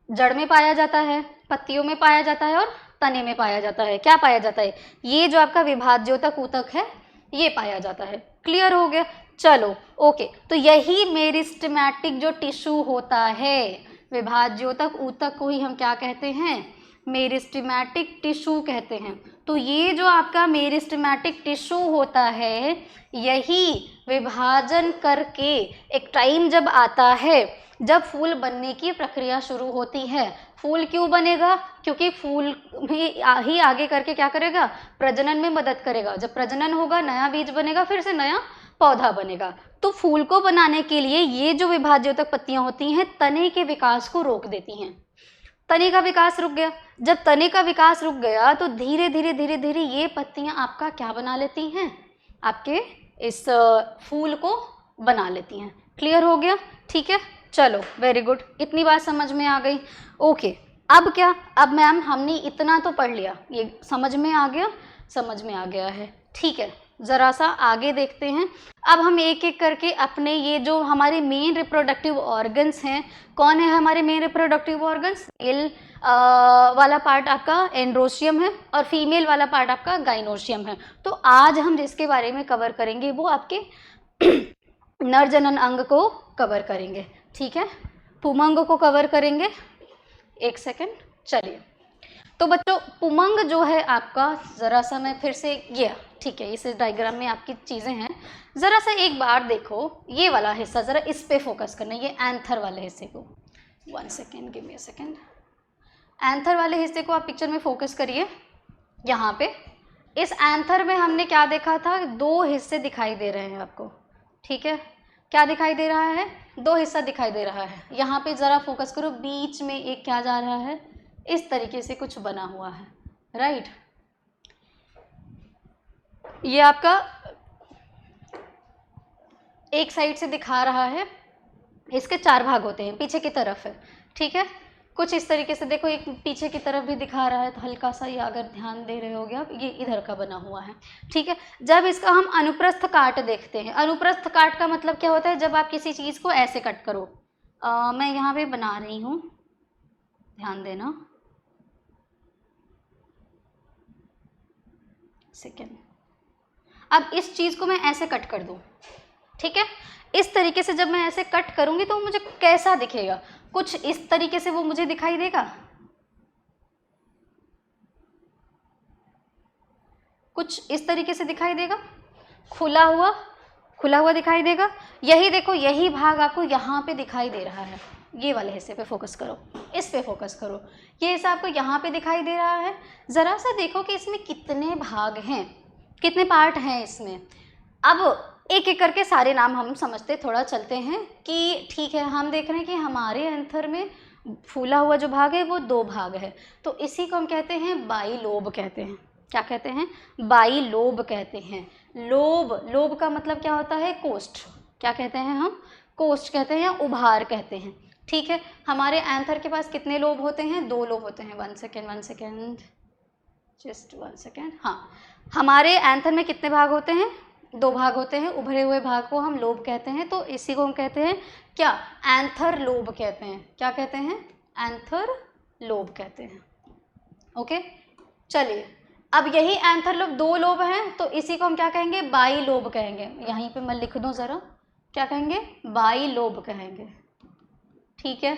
जड़ में पाया जाता है, पत्तियों में पाया जाता है और तने में पाया जाता है। क्या पाया जाता है? ये जो आपका विभाज्योतक ऊतक है ये पाया जाता है। क्लियर हो गया? चलो ओके, तो यही मेरिस्टेमेटिक जो टिश्यू होता है, विभाज्योतक ऊतक को ही हम क्या कहते हैं? मेरिस्टेमेटिक टिश्यू कहते हैं। तो ये जो आपका मेरिस्टेमेटिक टिश्यू होता है यही विभाजन करके एक टाइम जब आता है जब फूल बनने की प्रक्रिया शुरू होती है। फूल क्यों बनेगा? क्योंकि फूल ही आगे करके क्या करेगा? प्रजनन में मदद करेगा। जब प्रजनन होगा नया बीज बनेगा, फिर से नया पौधा बनेगा। तो फूल को बनाने के लिए ये जो विभाज्योतक पत्तियां होती हैं तने के विकास को रोक देती हैं। तने का विकास रुक गया, जब तने का विकास रुक गया तो धीरे धीरे धीरे धीरे ये पत्तियां आपका क्या बना लेती हैं? आपके इस फूल को बना लेती हैं। क्लियर हो गया? ठीक है, चलो वेरी गुड, इतनी बात समझ में आ गई। ओके, अब क्या? अब मैम हमने इतना तो पढ़ लिया, ये समझ में आ गया? समझ में आ गया है, ठीक है। ज़रा सा आगे देखते हैं। अब हम एक एक करके अपने ये जो हमारे मेन रिप्रोडक्टिव ऑर्गन्स हैं, कौन है हमारे मेन रिप्रोडक्टिव ऑर्गन्स? मेल वाला पार्ट आपका एंड्रोशियम है और फीमेल वाला पार्ट आपका गाइनोशियम है। तो आज हम जिसके बारे में कवर करेंगे वो आपके नर जनन अंग को कवर करेंगे, ठीक है? पुमंग को कवर करेंगे। एक सेकेंड, चलिए। तो बच्चों पुमंग जो है आपका, ज़रा सा मैं फिर से ये, ठीक है, इस डायग्राम में आपकी चीज़ें हैं, ज़रा सा एक बार देखो ये वाला हिस्सा, ज़रा इस पे फोकस करना, ये एंथर वाले हिस्से को। 1 second, give me a second. Anther वाले हिस्से को आप पिक्चर में फोकस करिए। यहाँ पे इस एंथर में हमने क्या देखा था? 2 हिस्से दिखाई दे रहे हैं आपको, ठीक है? क्या दिखाई दे रहा है? 2 हिस्सा दिखाई दे रहा है। यहाँ पे ज़रा फोकस करो, बीच में एक क्या जा रहा है? इस तरीके से कुछ बना हुआ है, राइट? ये आपका एक साइड से दिखा रहा है, इसके 4 भाग होते हैं, पीछे की तरफ है, ठीक है? कुछ इस तरीके से देखो, एक पीछे की तरफ भी दिखा रहा है, तो हल्का सा ये अगर ध्यान दे रहे होगे आप, ये इधर का बना हुआ है, ठीक है? जब इसका हम अनुप्रस्थ काट देखते हैं, अनुप्रस्थ काट का मतलब क्या होता है? जब आप किसी चीज़ को ऐसे कट करो, मैं यहाँ पे बना रही हूँ, ध्यान देना, सेकेंड। अब इस चीज़ को मैं ऐसे कट कर दूँ, ठीक है? इस तरीके से जब मैं ऐसे कट करूँगी तो मुझे कैसा दिखेगा? कुछ इस तरीके से वो मुझे दिखाई देगा, कुछ इस तरीके से दिखाई देगा, खुला हुआ दिखाई देगा। यही देखो, यही भाग आपको यहाँ पे दिखाई दे रहा है, ये वाले हिस्से पे फोकस करो, इस पे फोकस करो, ये हिस्सा आपको यहाँ पे दिखाई दे रहा है। ज़रा सा देखो कि इसमें कितने भाग हैं, कितने पार्ट हैं इसमें। अब एक एक करके सारे नाम हम समझते थोड़ा चलते हैं कि ठीक है, हम देख रहे हैं कि हमारे एंथर में फूला हुआ जो भाग है वो 2 भाग है, तो इसी को हम कहते हैं बाइलोब कहते हैं। क्या कहते हैं? बाइलोब कहते हैं। लोब का मतलब क्या होता है? कोष्ठ। क्या कहते हैं हम? कोष्ठ कहते हैं या उभार कहते हैं, ठीक है? हमारे एंथर के पास कितने लोब होते हैं? 2 लोब होते हैं। 1 सेकेंड, जस्ट 1 सेकेंड। हाँ, हमारे एंथर में कितने भाग होते हैं? 2 भाग होते हैं। उभरे हुए भाग को हम लोब कहते हैं, तो इसी को हम कहते हैं क्या? एंथर लोब कहते हैं। क्या कहते हैं? एंथर लोब कहते हैं। ओके, चलिए, अब यही एंथर लोब 2 लोब हैं, तो इसी को हम क्या कहेंगे? बाई लोब कहेंगे। यहीं पे मैं लिख दूं ज़रा, क्या कहेंगे, बाइलोब कहेंगे। ठीक है,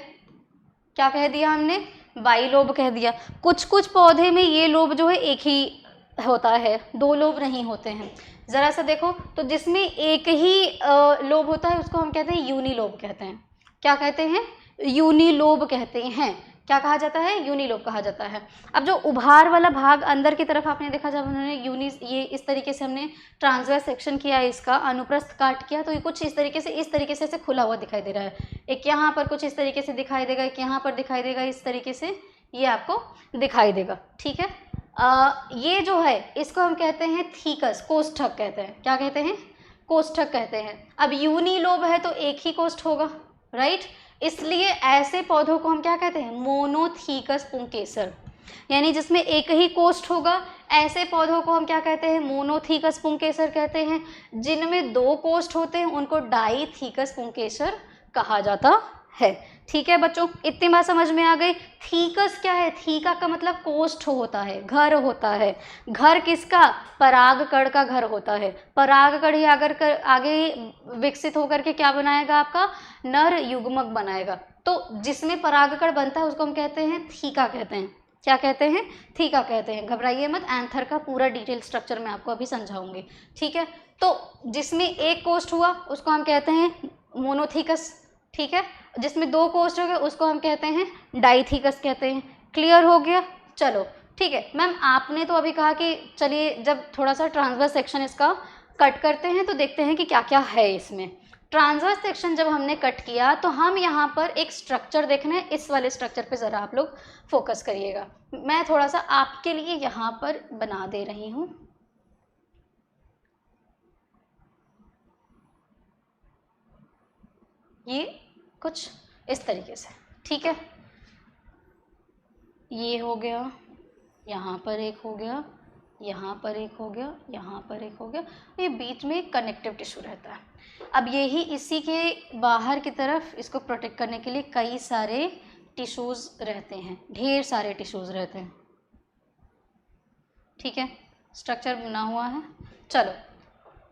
क्या कह दिया हमने, बाइलोब कह दिया। कुछ कुछ पौधे में ये लोब जो है एक ही होता है, दो लोब नहीं होते हैं। ज़रा सा देखो तो जिसमें एक ही लोब होता है उसको हम कहते हैं यूनिलोब कहते हैं। क्या कहते हैं, यूनिलोब कहते हैं। क्या कहा जाता है, यूनिलोब कहा जाता है। अब जो उभार वाला भाग अंदर की तरफ आपने देखा, जब उन्होंने ये इस तरीके से हमने ट्रांसवर्स सेक्शन किया है, इसका अनुप्रस्थ काट किया, तो ये कुछ इस तरीके से ऐसे खुला हुआ दिखाई दे रहा है। एक यहाँ पर कुछ इस तरीके से दिखाई देगा, एक यहाँ पर दिखाई देगा, इस तरीके से ये आपको दिखाई देगा। ठीक है, ये जो है इसको हम कहते हैं थीकस, कोष्ठक कहते हैं। क्या कहते हैं, कोष्ठक कहते हैं। अब यूनिलोब है तो एक ही कोष्ठ होगा, राइट, इसलिए ऐसे पौधों को हम क्या कहते हैं, मोनोथीकस पुंकेसर, यानी जिसमें एक ही कोष्ठ होगा। ऐसे पौधों को हम क्या कहते हैं, मोनोथीकस पुंकेसर कहते हैं। जिनमें दो कोष्ठ होते हैं उनको डाईथीकस पुंकेसर कहा जाता है। ठीक है बच्चों, इतनी बात समझ में आ गई। थीकस क्या है, थीका का मतलब कोष्ठ होता है, घर होता है। घर किसका, परागकण का घर होता है। परागकण ही आगे विकसित होकर के क्या बनाएगा, आपका नर युग्मक बनाएगा। तो जिसमें परागकण बनता है उसको हम कहते हैं थीका कहते हैं। क्या कहते हैं, थीका कहते हैं। घबराइए मत, एंथर का पूरा डिटेल स्ट्रक्चर मैं आपको अभी समझाऊंगी। ठीक है, तो जिसमें एक कोष्ठ हुआ उसको हम कहते हैं मोनोथीकस। ठीक है, जिसमें दो कोष्ठ हो गए उसको हम कहते हैं डाईथीकस कहते हैं। क्लियर हो गया, चलो ठीक है। मैम आपने तो अभी कहा कि चलिए जब थोड़ा सा ट्रांसवर्स सेक्शन इसका कट करते हैं तो देखते हैं कि क्या क्या है इसमें। ट्रांसवर्स सेक्शन जब हमने कट किया तो हम यहाँ पर एक स्ट्रक्चर देखना है, इस वाले स्ट्रक्चर पे ज़रा आप लोग फोकस करिएगा। मैं थोड़ा सा आपके लिए यहाँ पर बना दे रही हूँ। ये कुछ इस तरीके से, ठीक है, ये हो गया, यहाँ पर एक हो गया, यहाँ पर एक हो गया, यहाँ पर एक हो गया। ये बीच में एक कनेक्टिव टिश्यू रहता है। अब यही इसी के बाहर की तरफ इसको प्रोटेक्ट करने के लिए कई सारे टिश्यूज़ रहते हैं, ढेर सारे टिश्यूज़ रहते हैं। ठीक है, स्ट्रक्चर बना हुआ है। चलो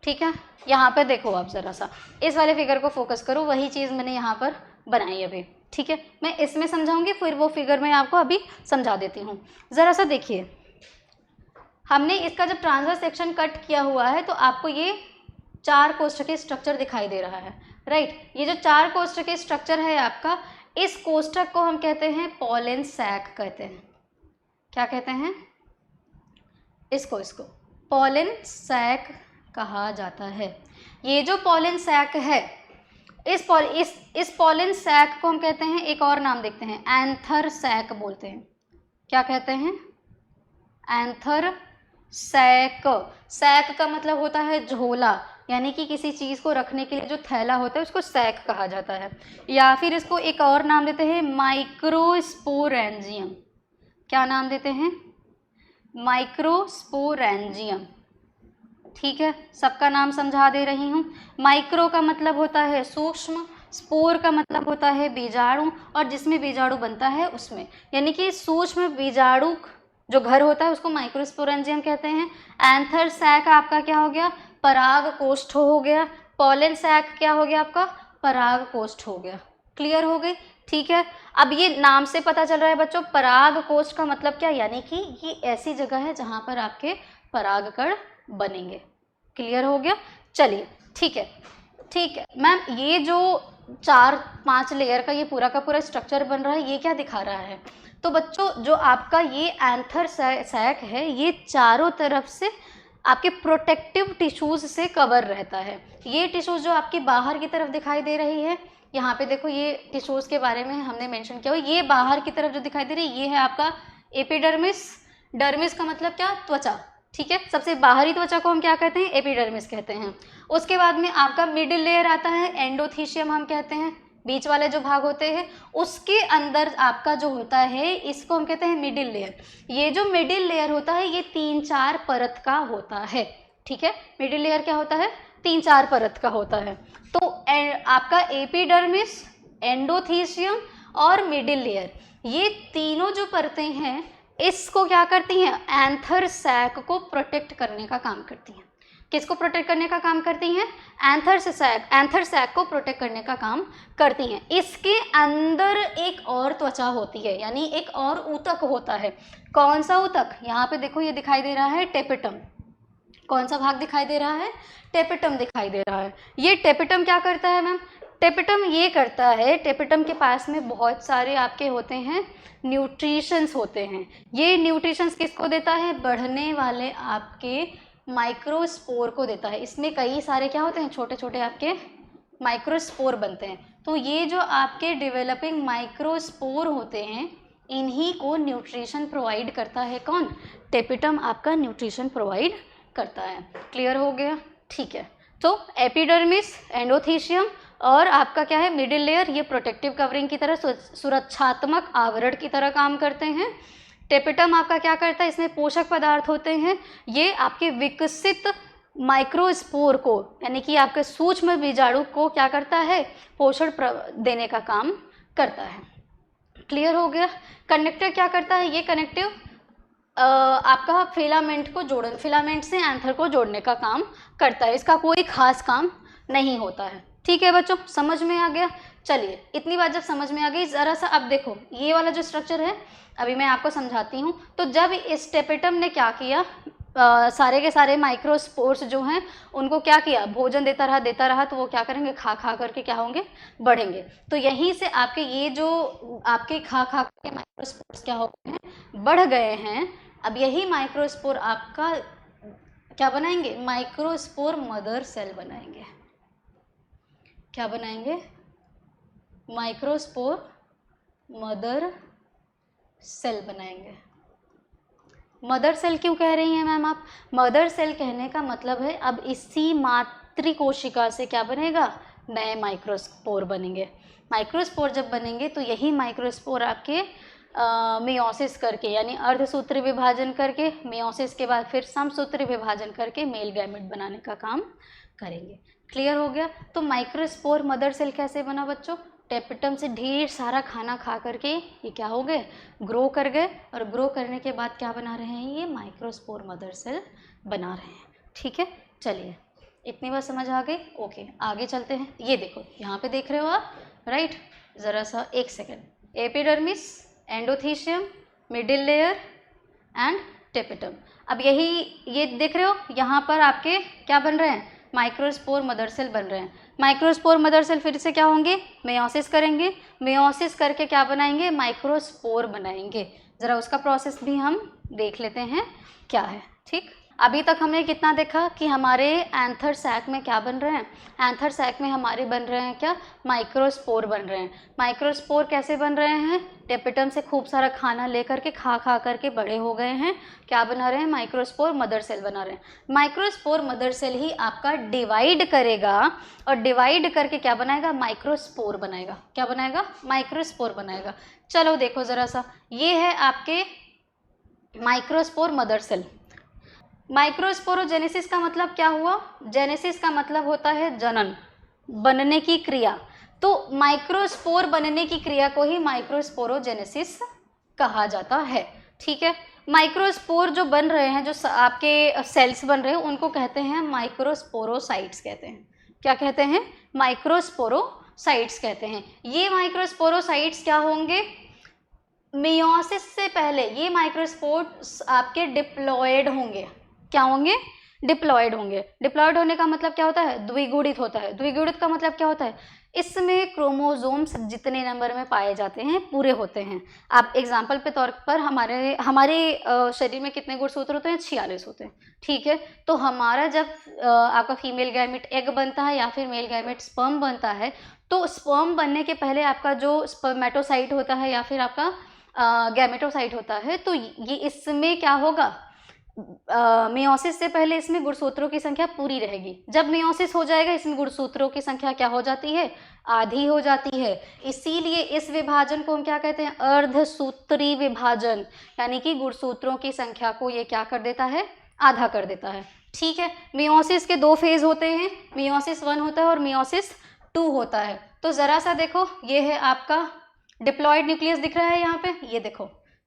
ठीक है, यहाँ पर देखो आप ज़रा सा इस वाले फिगर को फोकस करो, वही चीज़ मैंने यहाँ पर बनाई अभी। ठीक है, मैं इसमें समझाऊंगी, फिर वो फिगर मैं आपको अभी समझा देती हूँ। ज़रा सा देखिए, हमने इसका जब ट्रांसवर्स सेक्शन कट किया हुआ है तो आपको ये चार कोष्ठक के स्ट्रक्चर दिखाई दे रहा है, राइट। ये जो चार कोष्ठक के स्ट्रक्चर है आपका, इस कोष्ठक को हम कहते हैं पॉलन सैक कहते हैं। क्या कहते हैं इसको पॉलन सैक कहा जाता है। ये जो पॉलन सैक है, इस पॉलन सैक को हम कहते हैं, एक और नाम देखते हैं, एंथर सैक बोलते हैं। क्या कहते हैं, एंथर सैक। सैक का मतलब होता है झोला, यानी कि किसी चीज़ को रखने के लिए जो थैला होता है उसको सैक कहा जाता है। या फिर इसको एक और नाम देते हैं माइक्रोस्पोरेंजियम। क्या नाम देते हैं, माइक्रोस्पोरेंजियम। ठीक है, सबका नाम समझा दे रही हूँ। माइक्रो का मतलब होता है सूक्ष्म, स्पोर का मतलब होता है बीजाणु, और जिसमें बीजाणु बनता है उसमें, यानी कि सूक्ष्म बीजाणु जो घर होता है उसको माइक्रोस्पोरेंजियम कहते हैं। एंथर सैक आपका क्या हो गया, पराग कोष्ठ हो गया। पॉलन सैक क्या हो गया आपका, पराग कोष्ठ हो गया। क्लियर हो गई, ठीक है। अब ये नाम से पता चल रहा है बच्चों, पराग कोष्ठ का मतलब क्या, यानी कि ये ऐसी जगह है जहाँ पर आपके परागकण बनेंगे। क्लियर हो गया, चलिए ठीक है। ठीक है मैम, ये जो 4-5 लेयर का ये पूरा का पूरा स्ट्रक्चर बन रहा है, ये क्या दिखा रहा है, तो बच्चों जो आपका ये एंथर सैक है, ये चारों तरफ से आपके प्रोटेक्टिव टिश्यूज़ से कवर रहता है। ये टिश्यूज़ जो आपकी बाहर की तरफ दिखाई दे रही है, यहाँ पे देखो ये टिश्यूज़ के बारे में हमने मेंशन किया हुआ, ये बाहर की तरफ जो दिखाई दे रही है ये है आपका एपिडर्मिस। डर्मिस का मतलब क्या, त्वचा। ठीक है, सबसे बाहरी त्वचा को हम क्या कहते हैं, एपिडर्मिस कहते हैं। उसके बाद में आपका मिडिल लेयर आता है, एंडोथीशियम हम कहते हैं, बीच वाले जो भाग होते हैं उसके अंदर आपका जो होता है इसको हम कहते हैं मिडिल लेयर। ये जो मिडिल लेयर होता है ये 3-4 परत का होता है। ठीक है, मिडिल लेयर क्या होता है, 3-4 परत का होता है। तो आपका एपिडर्मिस, एंडोथीशियम और मिडिल लेयर, ये तीनों जो परतें हैं इसको क्या करती हैं, एंथर सैक को प्रोटेक्ट करने का काम करती हैं। किसको प्रोटेक्ट करने का काम करती हैं? एंथर सैक को प्रोटेक्ट करने का काम करती हैं। इसके अंदर एक और त्वचा होती है, यानी एक और ऊतक होता है। कौन सा ऊतक? यहाँ पे देखो, ये दिखाई दे रहा है टेपिटम। कौन सा भाग दिखाई दे रहा है? टेपिटम दिखाई दे रहा है। ये टेपिटम क्या करता है मैम? टेपिटम ये करता है, टेपिटम के पास में बहुत सारे आपके होते हैं न्यूट्रिशंस होते हैं। ये न्यूट्रिशंस किसको देता है? बढ़ने वाले आपके माइक्रोस्पोर को देता है। इसमें कई सारे क्या होते हैं? छोटे छोटे आपके माइक्रोस्पोर बनते हैं। तो ये जो आपके डेवलपिंग माइक्रोस्पोर होते हैं, इन्हीं को न्यूट्रिशन प्रोवाइड करता है। कौन? टेपिटम आपका न्यूट्रिशन प्रोवाइड करता है। क्लियर हो गया? ठीक है। तो एपिडर्मिस, एंडोथीशियम और आपका क्या है? मिडिल लेयर, ये प्रोटेक्टिव कवरिंग की तरह, सुरक्षात्मक आवरण की तरह काम करते हैं। टेपिटम आपका क्या करता है? इसमें पोषक पदार्थ होते हैं। ये आपके विकसित माइक्रोस्पोर को, यानी कि आपके सूक्ष्म बीजाणु को क्या करता है? पोषण देने का काम करता है। क्लियर हो गया? कनेक्टर क्या करता है? ये कनेक्टिव आपका फिलामेंट को फिलामेंट से एंथर को जोड़ने का काम करता है। इसका कोई खास काम नहीं होता है। ठीक है बच्चों, समझ में आ गया? चलिए, इतनी बात जब समझ में आ गई, ज़रा सा अब देखो ये वाला जो स्ट्रक्चर है, अभी मैं आपको समझाती हूँ। तो जब इस टेपिटम ने क्या किया, सारे के सारे माइक्रोस्पोर्स जो हैं उनको क्या किया? भोजन देता रहा, तो वो क्या करेंगे? खा करके क्या होंगे? बढ़ेंगे। तो यहीं से आपके ये जो आपके खा के माइक्रोस्पोर्स क्या हो गए हैं? बढ़ गए हैं। अब यही माइक्रोस्पोर आपका क्या बनाएंगे? माइक्रोस्पोर मदर सेल बनाएंगे। क्या बनाएंगे? माइक्रोस्पोर मदर सेल बनाएंगे। मदर सेल क्यों कह रही हैं मैम आप? मदर सेल कहने का मतलब है अब इसी मातृकोशिका से क्या बनेगा? नए माइक्रोस्पोर बनेंगे। माइक्रोस्पोर जब बनेंगे तो यही माइक्रोस्पोर आपके मियोसिस करके, यानी अर्धसूत्री विभाजन करके, मियोसिस के बाद फिर समसूत्री विभाजन करके मेल गैमेट बनाने का काम करेंगे। क्लियर हो गया? तो माइक्रोस्पोर मदर सेल कैसे बना बच्चों? टेपिटम से ढेर सारा खाना खा करके ये क्या हो गए? ग्रो कर गए, और ग्रो करने के बाद क्या बना रहे हैं? ये माइक्रोस्पोर मदर सेल बना रहे हैं। ठीक है, चलिए, इतनी बात समझ आ गई? ओके, आगे चलते हैं। ये देखो, यहाँ पे देख रहे हो आप, राइट? ज़रा सा एक second. Epidermis, endothecium, middle layer and tapetum. अब यही ये देख रहे हो, यहाँ पर आपके क्या बन रहे हैं? माइक्रोस्पोर मदर सेल बन रहे हैं। माइक्रोस्पोर मदर सेल फिर से क्या होंगे? मेयोसिस करेंगे। मेयोसिस करके क्या बनाएंगे? माइक्रोस्पोर बनाएंगे। ज़रा उसका प्रोसेस भी हम देख लेते हैं क्या है। ठीक, अभी तक हमने कितना देखा कि हमारे एंथर सैक में क्या बन रहे हैं? एंथर सैक में हमारे बन रहे हैं क्या? माइक्रोस्पोर बन रहे हैं। माइक्रोस्पोर कैसे बन रहे हैं? टेपिटम से खूब सारा खाना लेकर के खा करके बड़े हो गए हैं। क्या बना रहे हैं? माइक्रोस्पोर मदर सेल बना रहे हैं। माइक्रोस्पोर मदर सेल ही आपका डिवाइड करेगा, और डिवाइड करके क्या बनाएगा? माइक्रोस्पोर बनाएगा। क्या बनाएगा? माइक्रोस्पोर बनाएगा। चलो देखो ज़रा सा, ये है आपके माइक्रोस्पोर मदर सेल। माइक्रोस्पोरोजेनेसिस का मतलब क्या हुआ? जेनेसिस का मतलब होता है जनन, बनने की क्रिया। तो माइक्रोस्पोर बनने की क्रिया को ही माइक्रोस्पोरोजेनेसिस कहा जाता है। ठीक है, माइक्रोस्पोर जो बन रहे हैं, जो आपके सेल्स बन रहे हैं, उनको कहते हैं माइक्रोस्पोरोसाइट्स कहते हैं। क्या कहते हैं? माइक्रोस्पोरोसाइट्स कहते हैं। ये माइक्रोस्पोरोसाइट्स क्या होंगे? मियोसिस से पहले ये माइक्रोस्पोर्स आपके डिप्लॉयड होंगे। क्या होंगे? डिप्लॉयड होंगे। डिप्लॉयड होने का मतलब क्या होता है? द्विगुणित होता है। द्विगुणित का मतलब क्या होता है? इसमें क्रोमोसोम्स जितने नंबर में पाए जाते हैं पूरे होते हैं। आप एग्जाम्पल पे तौर पर हमारे शरीर में कितने गुणसूत्र होते हैं? 46 होते हैं। ठीक है, तो हमारा जब आपका फीमेल गैमेट एग बनता है या फिर मेल गैमेट स्पर्म बनता है, तो स्पर्म बनने के पहले आपका जो स्पर्मेटोसाइट होता है या फिर आपका गैमेटोसाइट होता है, तो ये इसमें क्या होगा? मियोसिस से पहले इसमें गुणसूत्रों की संख्या पूरी रहेगी। जब मियोसिस हो जाएगा, इसमें गुणसूत्रों की संख्या क्या हो जाती है? आधी हो जाती है। इसीलिए इस विभाजन को हम क्या कहते हैं? अर्धसूत्री विभाजन, यानी कि गुणसूत्रों की संख्या को ये क्या कर देता है? आधा कर देता है। ठीक है, मियोसिस के 2 फेज होते हैं, मियोसिस 1 होता है और मियोसिस 2 होता है। तो ज़रा सा देखो, ये है आपका डिप्लॉयड न्यूक्लियस दिख रहा है यहाँ पे, ये देखो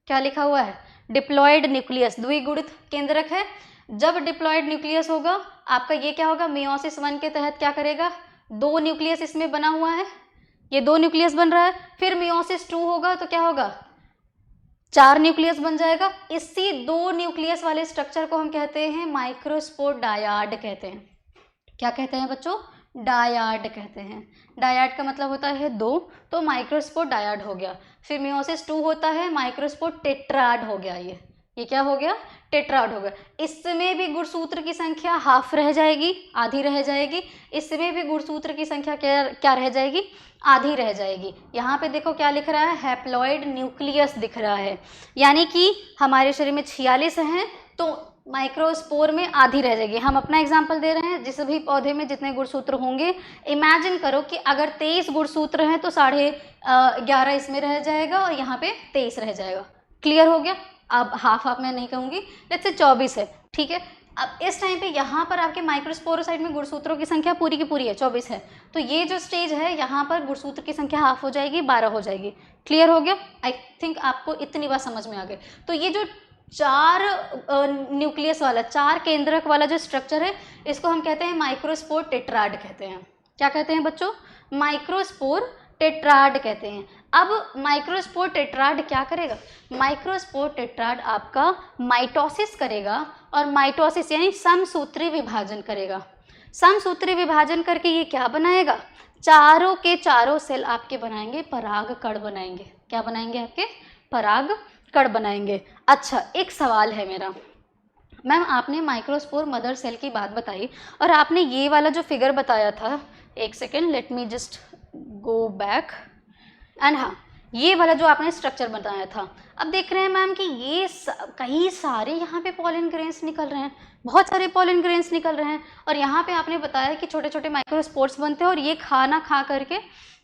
क्या लिखा हुआ है? डिप्लॉयड न्यूक्लियस, द्विगुणित केंद्रक है। जब डिप्लॉयड न्यूक्लियस होगा आपका ये क्या होगा, मेयोसिस 1 के तहत क्या करेगा, 2 न्यूक्लियस इसमें बना हुआ है, ये 2 न्यूक्लियस बन रहा है। फिर मेयोसिस 2 होगा तो क्या होगा, 4 न्यूक्लियस बन जाएगा। इसी 2 न्यूक्लियस वाले स्ट्रक्चर को हम कहते हैं माइक्रोस्पोर डायाड कहते हैं। क्या कहते हैं बच्चों, डायाड कहते हैं। डायाड का मतलब होता है 2, तो माइक्रोस्पोर डायाड हो गया। फिर मेयोसिस 2 होता है माइक्रोस्पोर टेट्राड हो गया। ये क्या हो गया, टेट्राड हो गया। इसमें भी गुणसूत्र की संख्या हाफ रह जाएगी, आधी रह जाएगी। इसमें भी गुणसूत्र की संख्या क्या रह जाएगी, आधी रह जाएगी। यहाँ पे देखो क्या लिख रहा है, हैप्लॉइड न्यूक्लियस दिख रहा है, यानी कि हमारे शरीर में 46 हैं तो माइक्रोस्पोर में आधी रह जाएगी। हम अपना एग्जाम्पल दे रहे हैं, जिस भी पौधे में जितने गुणसूत्र होंगे, इमेजिन करो कि अगर 23 गुणसूत्र हैं तो 11.5 इसमें रह जाएगा और यहाँ पे 23 रह जाएगा। क्लियर हो गया। अब हाफ मैं नहीं कहूँगी, लेट्स से 24 है, ठीक है। अब इस टाइम पे यहाँ पर आपके माइक्रोस्पोरोसाइट में गुणसूत्रों की संख्या पूरी की पूरी है, 24 है। तो ये जो स्टेज है यहाँ पर गुणसूत्र की संख्या हाफ हो जाएगी, 12 हो जाएगी। क्लियर हो गया। आई थिंक आपको इतनी बात समझ में आ गई। तो ये जो 4 न्यूक्लियस वाला, 4 केंद्रक वाला जो स्ट्रक्चर है, इसको हम कहते हैं माइक्रोस्पोर टेट्राड कहते हैं। क्या कहते हैं बच्चों, माइक्रोस्पोर टेट्राड कहते हैं। अब माइक्रोस्पोर टेट्राड क्या करेगा, माइक्रोस्पोर टेट्राड आपका माइटोसिस करेगा, और माइटोसिस यानी समसूत्री विभाजन करेगा। समसूत्री विभाजन करके ये क्या बनाएगा, चारों के चारों सेल आपके बनाएंगे पराग कण बनाएंगे। क्या बनाएंगे, आपके पराग कण बनाएंगे। अच्छा, एक सवाल है मेरा, मैम आपने माइक्रोस्पोर मदर सेल की बात बताई और आपने ये वाला जो फिगर बताया था, एक second, let me just go back, and हाँ, ये वाला जो आपने स्ट्रक्चर बताया था, अब देख रहे हैं मैम कि ये कई सारे यहाँ पे पॉलन ग्रेन्स निकल रहे हैं, बहुत सारे पॉलन ग्रेन्स निकल रहे हैं। और यहाँ पे आपने बताया कि छोटे छोटे माइक्रोस्पोर्स बनते हैं और ये खाना खा करके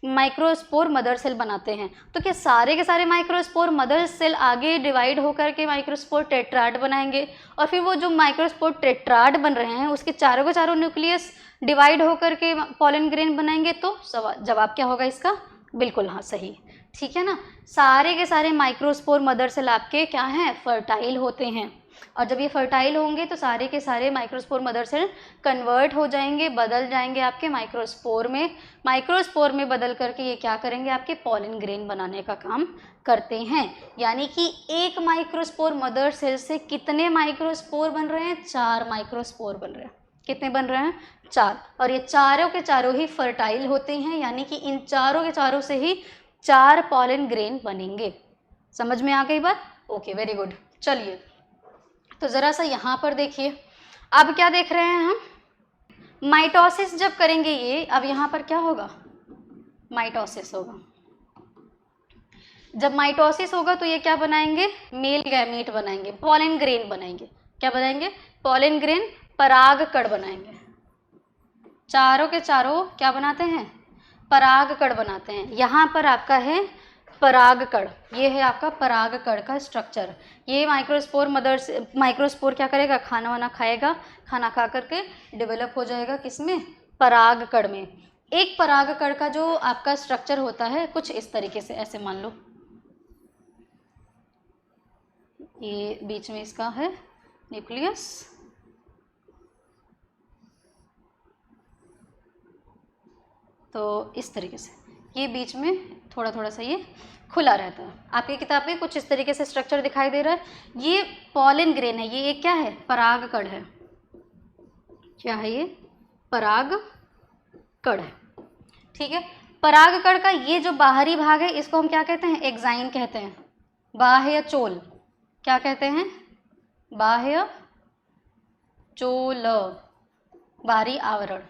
माइक्रोस्पोर मदर सेल बनाते हैं। तो क्या सारे के सारे माइक्रोस्पोर मदर सेल आगे डिवाइड होकर के माइक्रोस्पोर टेट्राड बनाएंगे, और फिर वो जो माइक्रोस्पोर टेट्राड बन रहे हैं उसके चारों के चारों न्यूक्लियस डिवाइड होकर के पॉलन ग्रेन बनाएंगे? तो जवाब क्या होगा इसका, बिल्कुल हाँ, सही, ठीक है ना। सारे के सारे माइक्रोस्पोर मदर सेल आपके क्या हैं, फर्टाइल होते हैं। और जब ये फर्टाइल होंगे तो सारे के सारे माइक्रोस्पोर मदर सेल कन्वर्ट हो जाएंगे, बदल जाएंगे आपके माइक्रोस्पोर में। माइक्रोस्पोर में बदल करके ये क्या करेंगे, आपके पॉलन ग्रेन बनाने का काम करते हैं। यानी कि एक माइक्रोस्पोर मदर सेल से कितने माइक्रोस्पोर बन रहे हैं, 4 माइक्रोस्पोर बन रहे हैं। कितने बन रहे हैं, 4। और ये चारों के चारों ही फर्टाइल होते हैं, यानी कि इन चारों के चारों से ही 4 पॉलन ग्रेन बनेंगे। समझ में आ गई बात? Okay, very good. चलिए, तो ज़रा सा यहाँ पर देखिए, अब क्या देख रहे हैं हम, माइटोसिस जब करेंगे ये, अब यहाँ पर क्या होगा, माइटोसिस होगा। जब माइटोसिस होगा तो ये क्या बनाएंगे, मेल गैमीट बनाएंगे, पॉलन ग्रेन बनाएंगे। क्या बनाएंगे, पॉलन ग्रेन, पराग कण बनाएंगे। चारों के चारों क्या बनाते हैं, पराग कण बनाते हैं। यहाँ पर आपका है पराग कण, ये है आपका पराग कण का स्ट्रक्चर। ये माइक्रोस्पोर क्या करेगा, खाना वाना खाएगा, खाना खा करके डेवलप हो जाएगा किसमें, पराग कण में। एक पराग कण का जो आपका स्ट्रक्चर होता है कुछ इस तरीके से, ऐसे मान लो ये बीच में इसका है न्यूक्लियस, तो इस तरीके से ये बीच में थोड़ा थोड़ा सा ये खुला रहता है। आपकी किताब में कुछ इस तरीके से स्ट्रक्चर दिखाई दे रहा है। ये पॉलन ग्रेन है, ये एक क्या है, पराग कण है। क्या है ये, पराग कण है, ठीक है। पराग कण का ये जो बाहरी भाग है इसको हम क्या कहते हैं, एक्साइन कहते हैं, बाह्य चोल। क्या कहते हैं, बाह्य चोल, बाहरी आवरण,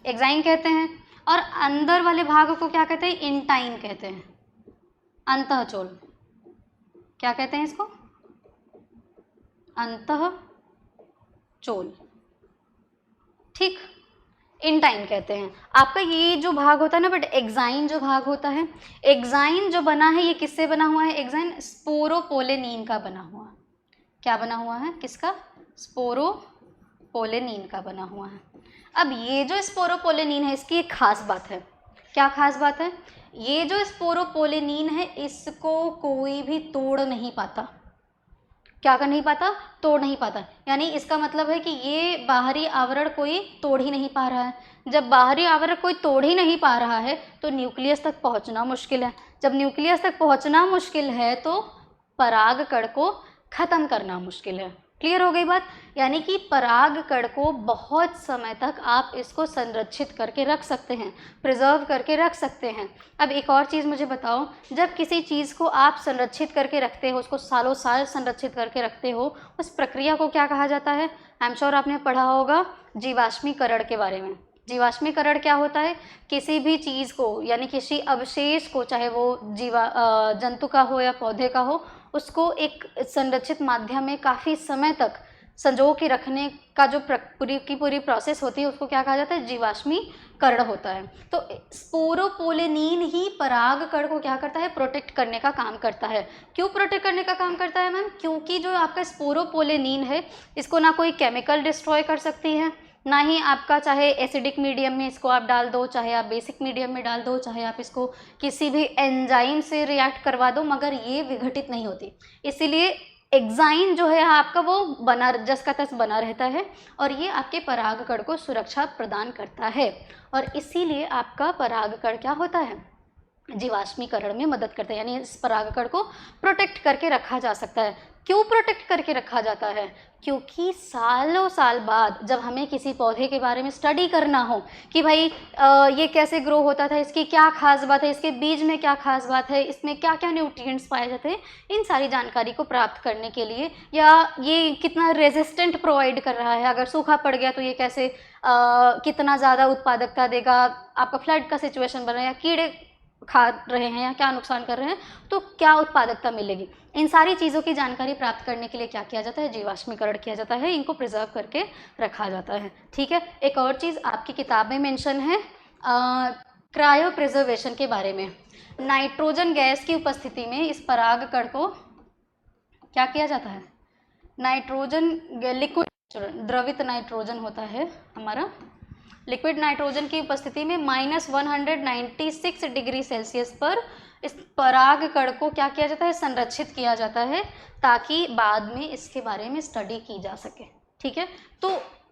एक्साइन कहते हैं। और अंदर वाले भाग को क्या कहते हैं, इंटाइन कहते हैं, अंतःचोल। क्या कहते हैं इसको, अंतःचोल, ठीक, इंटाइन कहते हैं। आपका ये जो भाग होता है ना, बट एक्साइन जो भाग होता है, एक्साइन जो बना है ये किससे बना हुआ है, एक्साइन स्पोरोपोलेनिन का बना हुआ। क्या बना हुआ है, किसका, स्पोरोपोलेनिन का बना हुआ है। अब ये जो स्पोरोपोलेनिन है इसकी एक खास बात है। क्या खास बात है, ये जो स्पोरोपोलेनिन है इसको कोई भी तोड़ नहीं पाता, क्या कर नहीं पाता, तोड़ नहीं पाता। यानी इसका मतलब है कि ये बाहरी आवरण कोई तोड़ ही नहीं पा रहा है। जब बाहरी आवरण कोई तोड़ ही नहीं पा रहा है तो न्यूक्लियस तक पहुंचना मुश्किल है। जब न्यूक्लियस तक पहुंचना मुश्किल है तो परागकण को ख़त्म करना मुश्किल है। क्लियर हो गई बात? यानी कि परागकण को बहुत समय तक आप इसको संरक्षित करके रख सकते हैं, प्रिजर्व करके रख सकते हैं। अब एक और चीज़ मुझे बताओ, जब किसी चीज़ को आप संरक्षित करके रखते हो, उसको सालों साल संरक्षित करके रखते हो, उस प्रक्रिया को क्या कहा जाता है? आई एम श्योर आपने पढ़ा होगा जीवाश्मीकरण के बारे में। जीवाश्मीकरण क्या होता है? किसी भी चीज़ को यानी किसी अवशेष को, चाहे वो जंतु का हो या पौधे का हो, उसको एक संरक्षित माध्यम में काफ़ी समय तक संजो के रखने का जो पूरी की पूरी प्रोसेस होती है उसको क्या कहा जाता है? जीवाश्मीकरण होता है। तो स्पोरोपोलिनीन ही परागकण को क्या करता है? प्रोटेक्ट करने का काम करता है। क्यों प्रोटेक्ट करने का काम करता है मैम? क्योंकि जो आपका स्पोरोपोलिनीन है इसको ना कोई केमिकल डिस्ट्रॉय कर सकती है, ना ही आपका चाहे एसिडिक मीडियम में इसको आप डाल दो, चाहे आप बेसिक मीडियम में डाल दो, चाहे आप इसको किसी भी एंजाइम से रिएक्ट करवा दो, मगर ये विघटित नहीं होती। इसीलिए एग्जाइन जो है आपका वो बना, जस का तस बना रहता है और ये आपके परागकण को सुरक्षा प्रदान करता है। और इसीलिए आपका परागकण क्या होता है? जीवाश्मीकरण में मदद करता है। यानी इस परागकण को प्रोटेक्ट करके रखा जा सकता है। क्यों प्रोटेक्ट करके रखा जाता है? क्योंकि सालों साल बाद जब हमें किसी पौधे के बारे में स्टडी करना हो कि भाई ये कैसे ग्रो होता था, इसकी क्या खास बात है, इसके बीज में क्या खास बात है, इसमें क्या क्या न्यूट्रिएंट्स पाए जाते हैं, इन सारी जानकारी को प्राप्त करने के लिए, या ये कितना रेजिस्टेंट प्रोवाइड कर रहा है, अगर सूखा पड़ गया तो ये कैसे कितना ज़्यादा उत्पादकता देगा, आपका फ्लड का सिचुएशन बना या कीड़े खा रहे हैं या क्या नुकसान कर रहे हैं तो क्या उत्पादकता मिलेगी, इन सारी चीज़ों की जानकारी प्राप्त करने के लिए क्या किया जाता है? जीवाश्मीकरण किया जाता है, इनको प्रिजर्व करके रखा जाता है। ठीक है, एक और चीज़ आपकी किताब में मेंशन है क्रायो प्रिजर्वेशन के बारे में। नाइट्रोजन गैस की उपस्थिति में इस परागकण को क्या किया जाता है? नाइट्रोजन लिक्विड, द्रवित नाइट्रोजन होता है हमारा, लिक्विड नाइट्रोजन की उपस्थिति में -196 डिग्री सेल्सियस पर इस परागकण को क्या किया जाता है? संरक्षित किया जाता है, ताकि बाद में इसके बारे में स्टडी की जा सके। ठीक है, तो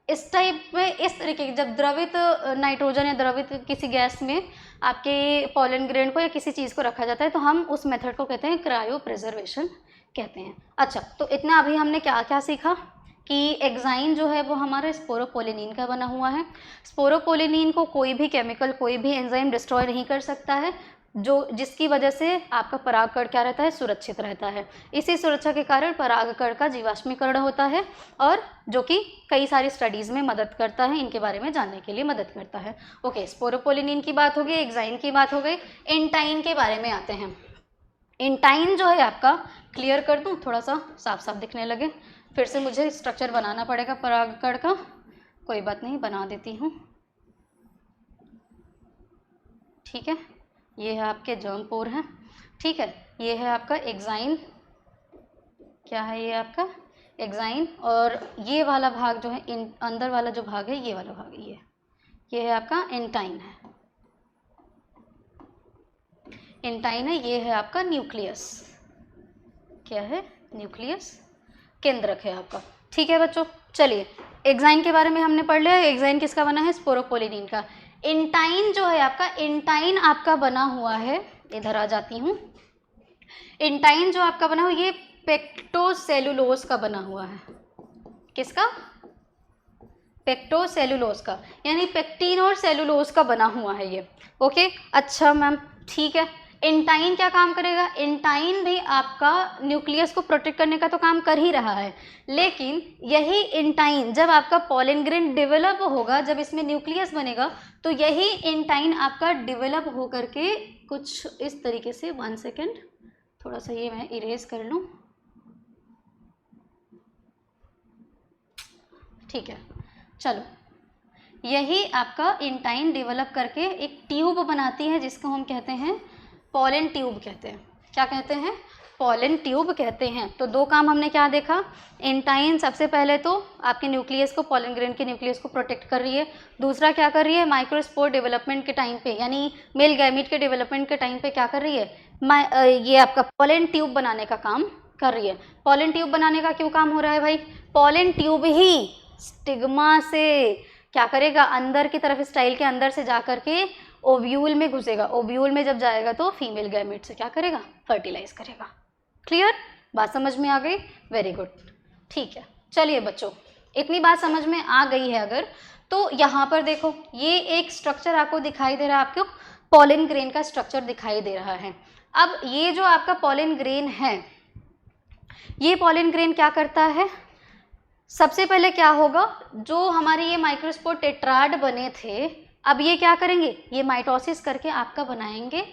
इस टाइप में, इस तरीके की जब द्रवित नाइट्रोजन या द्रवित किसी गैस में आपके पॉलन ग्रेन को या किसी चीज़ को रखा जाता है तो हम उस मेथड को कहते हैं क्रायो प्रिजर्वेशन कहते हैं। अच्छा, तो इतना अभी हमने क्या क्या सीखा कि एग्जाइन जो है वो हमारे स्पोरोपोलिनीन का बना हुआ है। स्पोरोपोलिनीन को कोई भी केमिकल, कोई भी एंजाइम डिस्ट्रॉय नहीं कर सकता है, जिसकी वजह से आपका परागकण क्या रहता है? सुरक्षित रहता है। इसी सुरक्षा के कारण परागकण का जीवाश्मीकरण होता है और जो कि कई सारी स्टडीज़ में मदद करता है, इनके बारे में जानने के लिए मदद करता है। ओके, स्पोरोपोलिनीन की बात हो गई, एग्जाइन की बात हो गई, एंटाइन के बारे में आते हैं। एंटाइन जो है आपका, क्लियर कर दूँ, थोड़ा सा साफ साफ दिखने लगे, फिर से मुझे स्ट्रक्चर बनाना पड़ेगा परागकण का, कोई बात नहीं, बना देती हूँ। ठीक है, ये है आपके जर्म पोर हैं। ठीक है, ये है आपका एग्जाइन, क्या है ये आपका? एग्जाइन। और ये वाला भाग जो है, अंदर वाला जो भाग है, ये वाला भाग, ये है आपका एंटाइन है, एंटाइन है। ये है आपका न्यूक्लियस, क्या है? न्यूक्लियस, केंद्रक है आपका। ठीक है बच्चों, चलिए एग्जाइन के बारे में हमने पढ़ लिया। एग्जाइन किसका बना है? स्पोरोपोलिनीन का। एंटाइन जो है आपका, एंटाइन आपका बना हुआ है, इधर आ जाती हूँ। एंटाइन जो आपका बना हुआ, ये पेक्टोसेलुलोज का बना हुआ है। किसका? पेक्टोसेलुलोज का, यानी पेक्टिन और सेलुलोज का बना हुआ है ये। ओके, अच्छा मैम, ठीक है। एंटाइन क्या काम करेगा? एंटाइन भी आपका न्यूक्लियस को प्रोटेक्ट करने का तो काम कर ही रहा है, लेकिन यही एंटाइन जब आपका पॉलन ग्रेन डेवलप होगा, जब इसमें न्यूक्लियस बनेगा, तो यही एंटाइन आपका डेवलप हो करके कुछ इस तरीके से, 1 सेकेंड, थोड़ा सा ये मैं इरेज कर लूँ। ठीक है, चलो, यही आपका एंटाइन डेवलप करके एक ट्यूब बनाती है जिसको हम कहते हैं पॉलन ट्यूब कहते हैं। क्या कहते हैं? पॉलन ट्यूब कहते हैं। तो दो काम हमने क्या देखा? एंटाइन सबसे पहले तो आपके न्यूक्लियस को, पॉलन ग्रेन के न्यूक्लियस को प्रोटेक्ट कर रही है। दूसरा क्या कर रही है? माइक्रोस्पोर डेवलपमेंट के टाइम पे, यानी मेल गैमीट के डेवलपमेंट के टाइम पे क्या कर रही है? ये आपका पॉलन ट्यूब बनाने का काम कर रही है। पॉलन ट्यूब बनाने का क्यों काम हो रहा है भाई? पॉलन ट्यूब ही स्टिग्मा से क्या करेगा, अंदर की तरफ स्टाइल के अंदर से जा करके ओव्यूल में घुसेगा। ओव्यूल में जब जाएगा तो फीमेल गैमेट से क्या करेगा, फर्टिलाइज करेगा। क्लियर? बात समझ में आ गई? वेरी गुड, ठीक है। चलिए बच्चों, इतनी बात समझ में आ गई है अगर, तो यहाँ पर देखो ये एक स्ट्रक्चर आपको दिखाई दे रहा है, आपको पॉलन ग्रेन का स्ट्रक्चर दिखाई दे रहा है। अब ये जो आपका पॉलन ग्रेन है, ये पॉलन ग्रेन क्या करता है, सबसे पहले क्या होगा, जो हमारे ये माइक्रोस्पोर टेट्राड बने थे, अब ये क्या करेंगे, ये माइटोसिस करके आपका बनाएंगे,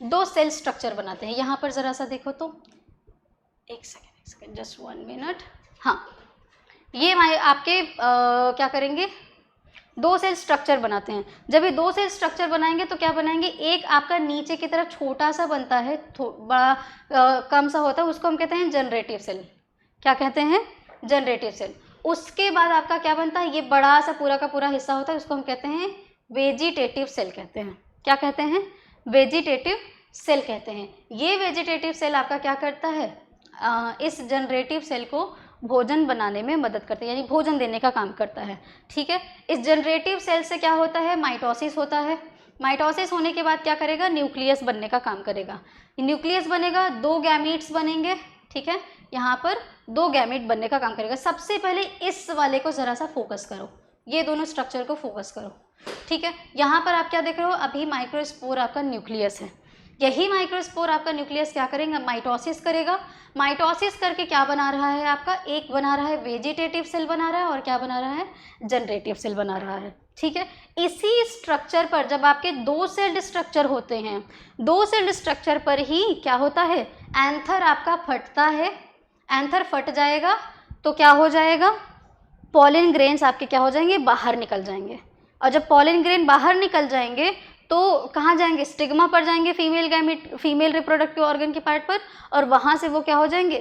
2 सेल स्ट्रक्चर बनाते हैं। यहाँ पर ज़रा सा देखो तो, एक सेकेंड जस्ट 1 मिनट। हाँ, ये आपके क्या करेंगे, 2 सेल स्ट्रक्चर बनाते हैं। जब ये 2 सेल स्ट्रक्चर बनाएंगे तो क्या बनाएंगे, एक आपका नीचे की तरफ छोटा सा बनता है, बड़ा कम सा होता है, उसको हम कहते हैं जनरेटिव सेल। क्या कहते हैं? Generative cell. उसके बाद आपका क्या बनता है, ये बड़ा सा पूरा का पूरा हिस्सा होता है, उसको हम कहते हैं वेजिटेटिव सेल कहते हैं। क्या कहते हैं? वेजिटेटिव सेल कहते हैं। ये वेजिटेटिव सेल आपका क्या करता है, इस जनरेटिव सेल को भोजन बनाने में मदद करता है, यानी भोजन देने का काम करता है। ठीक है, इस जनरेटिव सेल से क्या होता है, माइटोसिस होता है। माइटोसिस होने के बाद क्या करेगा, न्यूक्लियस बनने का काम करेगा। न्यूक्लियस बनेगा, 2 गैमीट्स बनेंगे। ठीक है, यहाँ पर 2 गैमीट बनने का काम करेगा। सबसे पहले इस वाले को ज़रा सा फोकस करो, ये दोनों स्ट्रक्चर को फोकस करो। ठीक है, यहाँ पर आप क्या देख रहे हो, अभी माइक्रोस्पोर आपका न्यूक्लियस है। यही माइक्रोस्पोर आपका न्यूक्लियस क्या करेगा, माइटोसिस करेगा। माइटोसिस करके क्या बना रहा है आपका, एक बना रहा है वेजिटेटिव सेल बना रहा है, और क्या बना रहा है, जनरेटिव सेल बना रहा है। ठीक है, इसी स्ट्रक्चर पर जब आपके 2 सेल्ड स्ट्रक्चर होते हैं, 2 सेल्ड स्ट्रक्चर पर ही क्या होता है, एंथर आपका फटता है। एंथर फट जाएगा तो क्या हो जाएगा, पॉलन ग्रेन्स आपके क्या हो जाएंगे, बाहर निकल जाएंगे। और जब पॉलन ग्रेन बाहर निकल जाएंगे तो कहाँ जाएंगे, स्टिग्मा पर जाएंगे, female gamete, female reproductive organ के पार्ट पर, और वहाँ से वो क्या हो जाएंगे,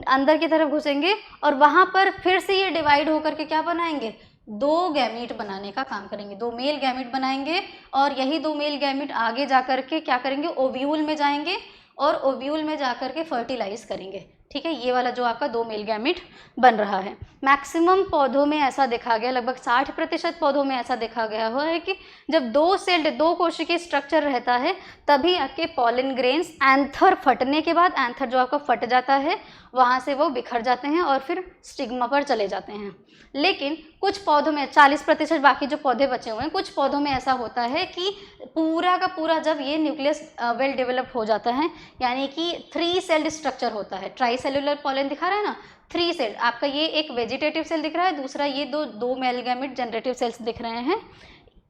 अंदर की तरफ घुसेंगे, और वहाँ पर फिर से ये डिवाइड होकर के क्या बनाएंगे, 2 गैमेट बनाने का काम करेंगे। 2 मेल गैमेट बनाएंगे, और यही 2 मेल गैमेट आगे जा कर के क्या करेंगे, ओव्यूल में जाएंगे, और ओव्यूल में जा कर के फर्टिलाइज करेंगे। ठीक है, ये वाला जो आपका 2 मेल गैमेट बन रहा है। मैक्सिमम पौधों में ऐसा देखा गया, लगभग 60% पौधों में ऐसा देखा गया हुआ है कि जब 2 सेल्ड 2 कोशिकीय स्ट्रक्चर रहता है, तभी आपके पॉलन ग्रेन्स एंथर फटने के बाद, एंथर जो आपका फट जाता है, वहाँ से वो बिखर जाते हैं और फिर स्टिग्मा पर चले जाते हैं। लेकिन कुछ पौधों में 40% बाकी जो पौधे बचे हुए हैं, कुछ पौधों में ऐसा होता है कि पूरा का पूरा जब ये न्यूक्लियस वेल डेवलप्ड हो जाता है, यानी कि 3 सेल्ड स्ट्रक्चर होता है। ट्राइसेलुलर पॉलन दिखा रहा है ना, 3 सेल, आपका ये एक वेजिटेटिव सेल दिख रहा है, दूसरा ये 2 मेल गैमेट जनरेटिव सेल्स दिख रहे हैं।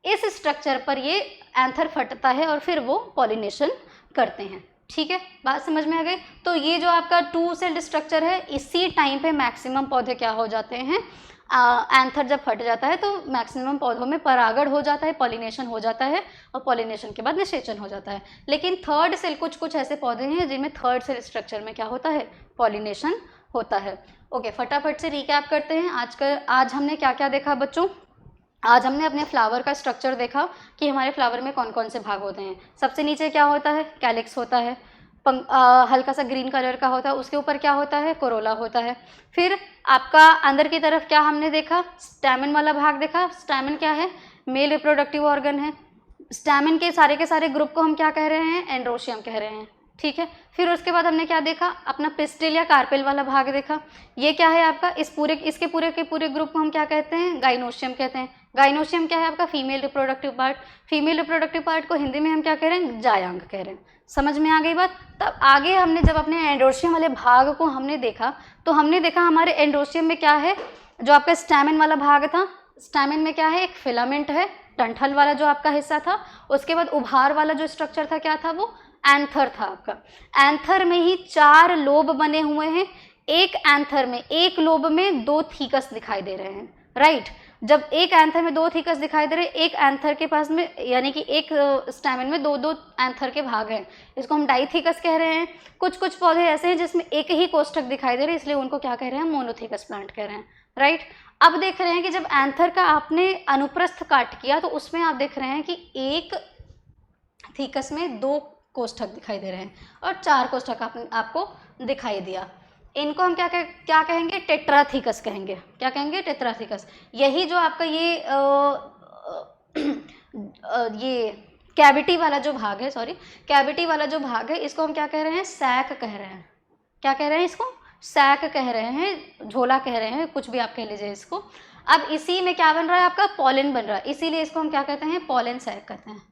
इस स्ट्रक्चर पर ये एंथर फटता है और फिर वो पॉलिनेशन करते हैं। ठीक है, बात समझ में आ गई। तो ये जो आपका 2 सेल्ड स्ट्रक्चर है, इसी टाइम पे मैक्सिमम पौधे क्या हो जाते हैं, एंथर जब फट जाता है तो मैक्सिमम पौधों में परागण हो जाता है, पॉलिनेशन हो जाता है, और पॉलिनेशन के बाद निषेचन हो जाता है। लेकिन 3rd सेल, कुछ ऐसे पौधे हैं जिनमें 3rd सेल स्ट्रक्चर में क्या होता है, पॉलिनेशन होता है। ओके, फटाफट से रिकैप करते हैं। आज हमने क्या क्या देखा बच्चों। आज हमने अपने फ्लावर का स्ट्रक्चर देखा कि हमारे फ्लावर में कौन कौन से भाग होते हैं। सबसे नीचे क्या होता है, कैलिक्स होता है, हल्का सा ग्रीन कलर का होता है, उसके ऊपर क्या होता है, कोरोला होता है। फिर आपका अंदर की तरफ क्या हमने देखा, स्टैमेन वाला भाग देखा। स्टैमेन क्या है, मेल रिप्रोडक्टिव ऑर्गन है। स्टैमेन के सारे ग्रुप को हम क्या कह रहे हैं, एंड्रोशियम कह रहे हैं। ठीक है, फिर उसके बाद हमने क्या देखा, अपना पिस्टिल या कार्पेल वाला भाग देखा। ये क्या है आपका, इसके पूरे के पूरे ग्रुप को हम क्या कहते हैं, गाइनोशियम कहते हैं। गाइनोशियम क्या है आपका, female reproductive part. Female reproductive part को हिंदी में हम क्या कह रहे हैं, जायांग कह रहे हैं। समझ में आ गई बात। तब आगे हमने जब अपने एंड्रोशियम वाले भाग को हमने देखा, तो हमने देखा हमारे एंड्रोशियम में क्या है, जो आपका स्टैमेन वाला भाग था, स्टैमेन में क्या है, एक फिलामेंट है, डंठल वाला जो आपका हिस्सा था। उसके बाद उभार वाला जो स्ट्रक्चर था क्या था, वो एंथर था आपका। एंथर में ही 4 लोब बने हुए हैं। एक एंथर में, एक लोब में 2 थीकस दिखाई दे रहे हैं, राइट। जब एक एंथर में 2 थीकस दिखाई दे रहे हैं, एक एंथर के पास में, यानी कि एक स्टैमेन में 2 एंथर के भाग हैं, इसको हम डाइथीकस कह रहे हैं। कुछ पौधे ऐसे हैं जिसमें एक ही कोष्ठक दिखाई दे रहे हैं, इसलिए उनको क्या कह रहे हैं, मोनोथीकस प्लांट कह रहे हैं, राइट। अब देख रहे हैं कि जब एंथर का आपने अनुप्रस्थ काट किया, तो उसमें आप देख रहे हैं कि एक थीकस में 2 कोष्ठक दिखाई दे रहे हैं और 4 कोष्ठक आपको दिखाई दिया। इनको हम क्या कहेंगे? टेट्राथिकस कहेंगे। क्या कहेंगे? टेट्राथिकस। यही जो आपका ये कैविटी वाला जो भाग है, सॉरी, कैविटी वाला जो भाग है, इसको हम क्या कह रहे हैं? सैक कह रहे हैं। क्या कह रहे हैं इसको? सैक कह रहे हैं, झोला कह रहे हैं, कुछ भी आप कह लीजिए इसको। अब इसी में क्या बन रहा है? आपका पॉलन बन रहा है, इसीलिए इसको हम क्या कहते हैं? पॉलन सैक कहते हैं।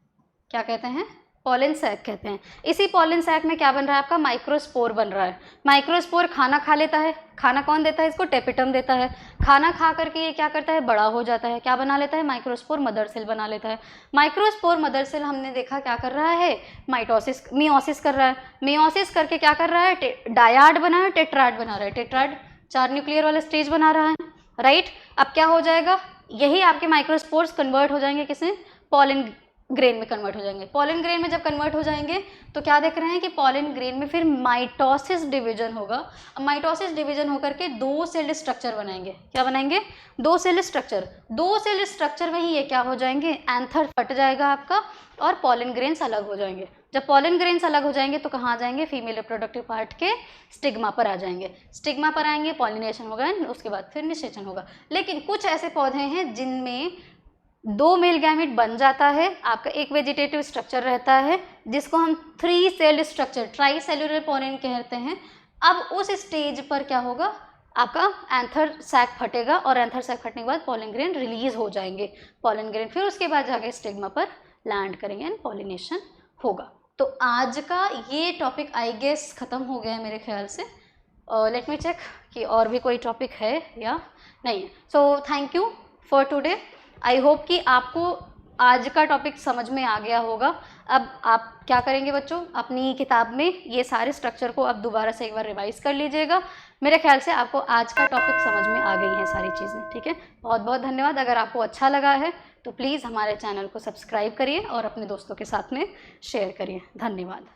क्या कहते हैं? पॉलन सैक कहते हैं। इसी पॉलन सैक में क्या बन रहा है? आपका माइक्रोस्पोर बन रहा है। माइक्रोस्पोर खाना खा लेता है। खाना कौन देता है इसको? टेपिटम देता है। खाना खा करके ये क्या करता है? बड़ा हो जाता है। क्या बना लेता है? माइक्रोस्पोर मदर सेल बना लेता है। माइक्रोस्पोर मदर सेल हमने देखा क्या कर रहा है? मियोसिस कर रहा है। मियोसिस करके क्या कर रहा है? डायाड बना है, टेट्राड बना रहा है। टेट्राड 4 न्यूक्लियर वाला स्टेज बना रहा है, राइट। अब क्या हो जाएगा? यही आपके माइक्रोस्पोर्स कन्वर्ट हो जाएंगे किसमें? पॉलन ग्रेन में कन्वर्ट हो जाएंगे। पॉलन ग्रेन में जब कन्वर्ट हो जाएंगे तो क्या देख रहे हैं कि पॉलन ग्रेन में फिर माइटोसिस डिवीजन होगा। अब माइटोसिस डिवीजन होकर के 2 सेल स्ट्रक्चर बनाएंगे। क्या बनाएंगे? 2 सेल स्ट्रक्चर। 2 सेल स्ट्रक्चर में ही ये क्या हो जाएंगे? एंथर फट जाएगा आपका और पॉलन ग्रेन्स अलग हो जाएंगे। जब पॉलन ग्रेन्स अलग हो जाएंगे तो कहाँ आ जाएंगे? फीमेल रिप्रोडक्टिव पार्ट के स्टिग्मा पर आ जाएंगे। स्टिग्मा पर आएंगे, पॉलिनेशन होगा, उसके बाद फिर निषेचन होगा। लेकिन कुछ ऐसे पौधे हैं जिनमें 2 मेल गैमेट बन जाता है, आपका एक वेजिटेटिव स्ट्रक्चर रहता है जिसको हम 3 cell structure, tricellular pollen कहते हैं। अब उस स्टेज पर क्या होगा? आपका एंथर सैक फटेगा और एंथर सैक फटने के बाद पॉलन ग्रेन रिलीज हो जाएंगे। पॉलन ग्रेन फिर उसके बाद जाके स्टिग्मा पर लैंड करेंगे एंड पॉलिनेशन होगा। तो आज का ये टॉपिक आई गेस ख़त्म हो गया है मेरे ख्याल से। लेट मी चेक कि और भी कोई टॉपिक है या नहीं है। So thank you for today. I hope कि आपको आज का टॉपिक समझ में आ गया होगा। अब आप क्या करेंगे बच्चों? अपनी किताब में ये सारे स्ट्रक्चर को अब दोबारा से एक बार रिवाइज कर लीजिएगा। मेरे ख्याल से आपको आज का टॉपिक समझ में आ गई हैं सारी चीज़ें, ठीक है। बहुत बहुत धन्यवाद। अगर आपको अच्छा लगा है तो प्लीज़ हमारे चैनल को सब्सक्राइब करिए और अपने दोस्तों के साथ में शेयर करिए। धन्यवाद।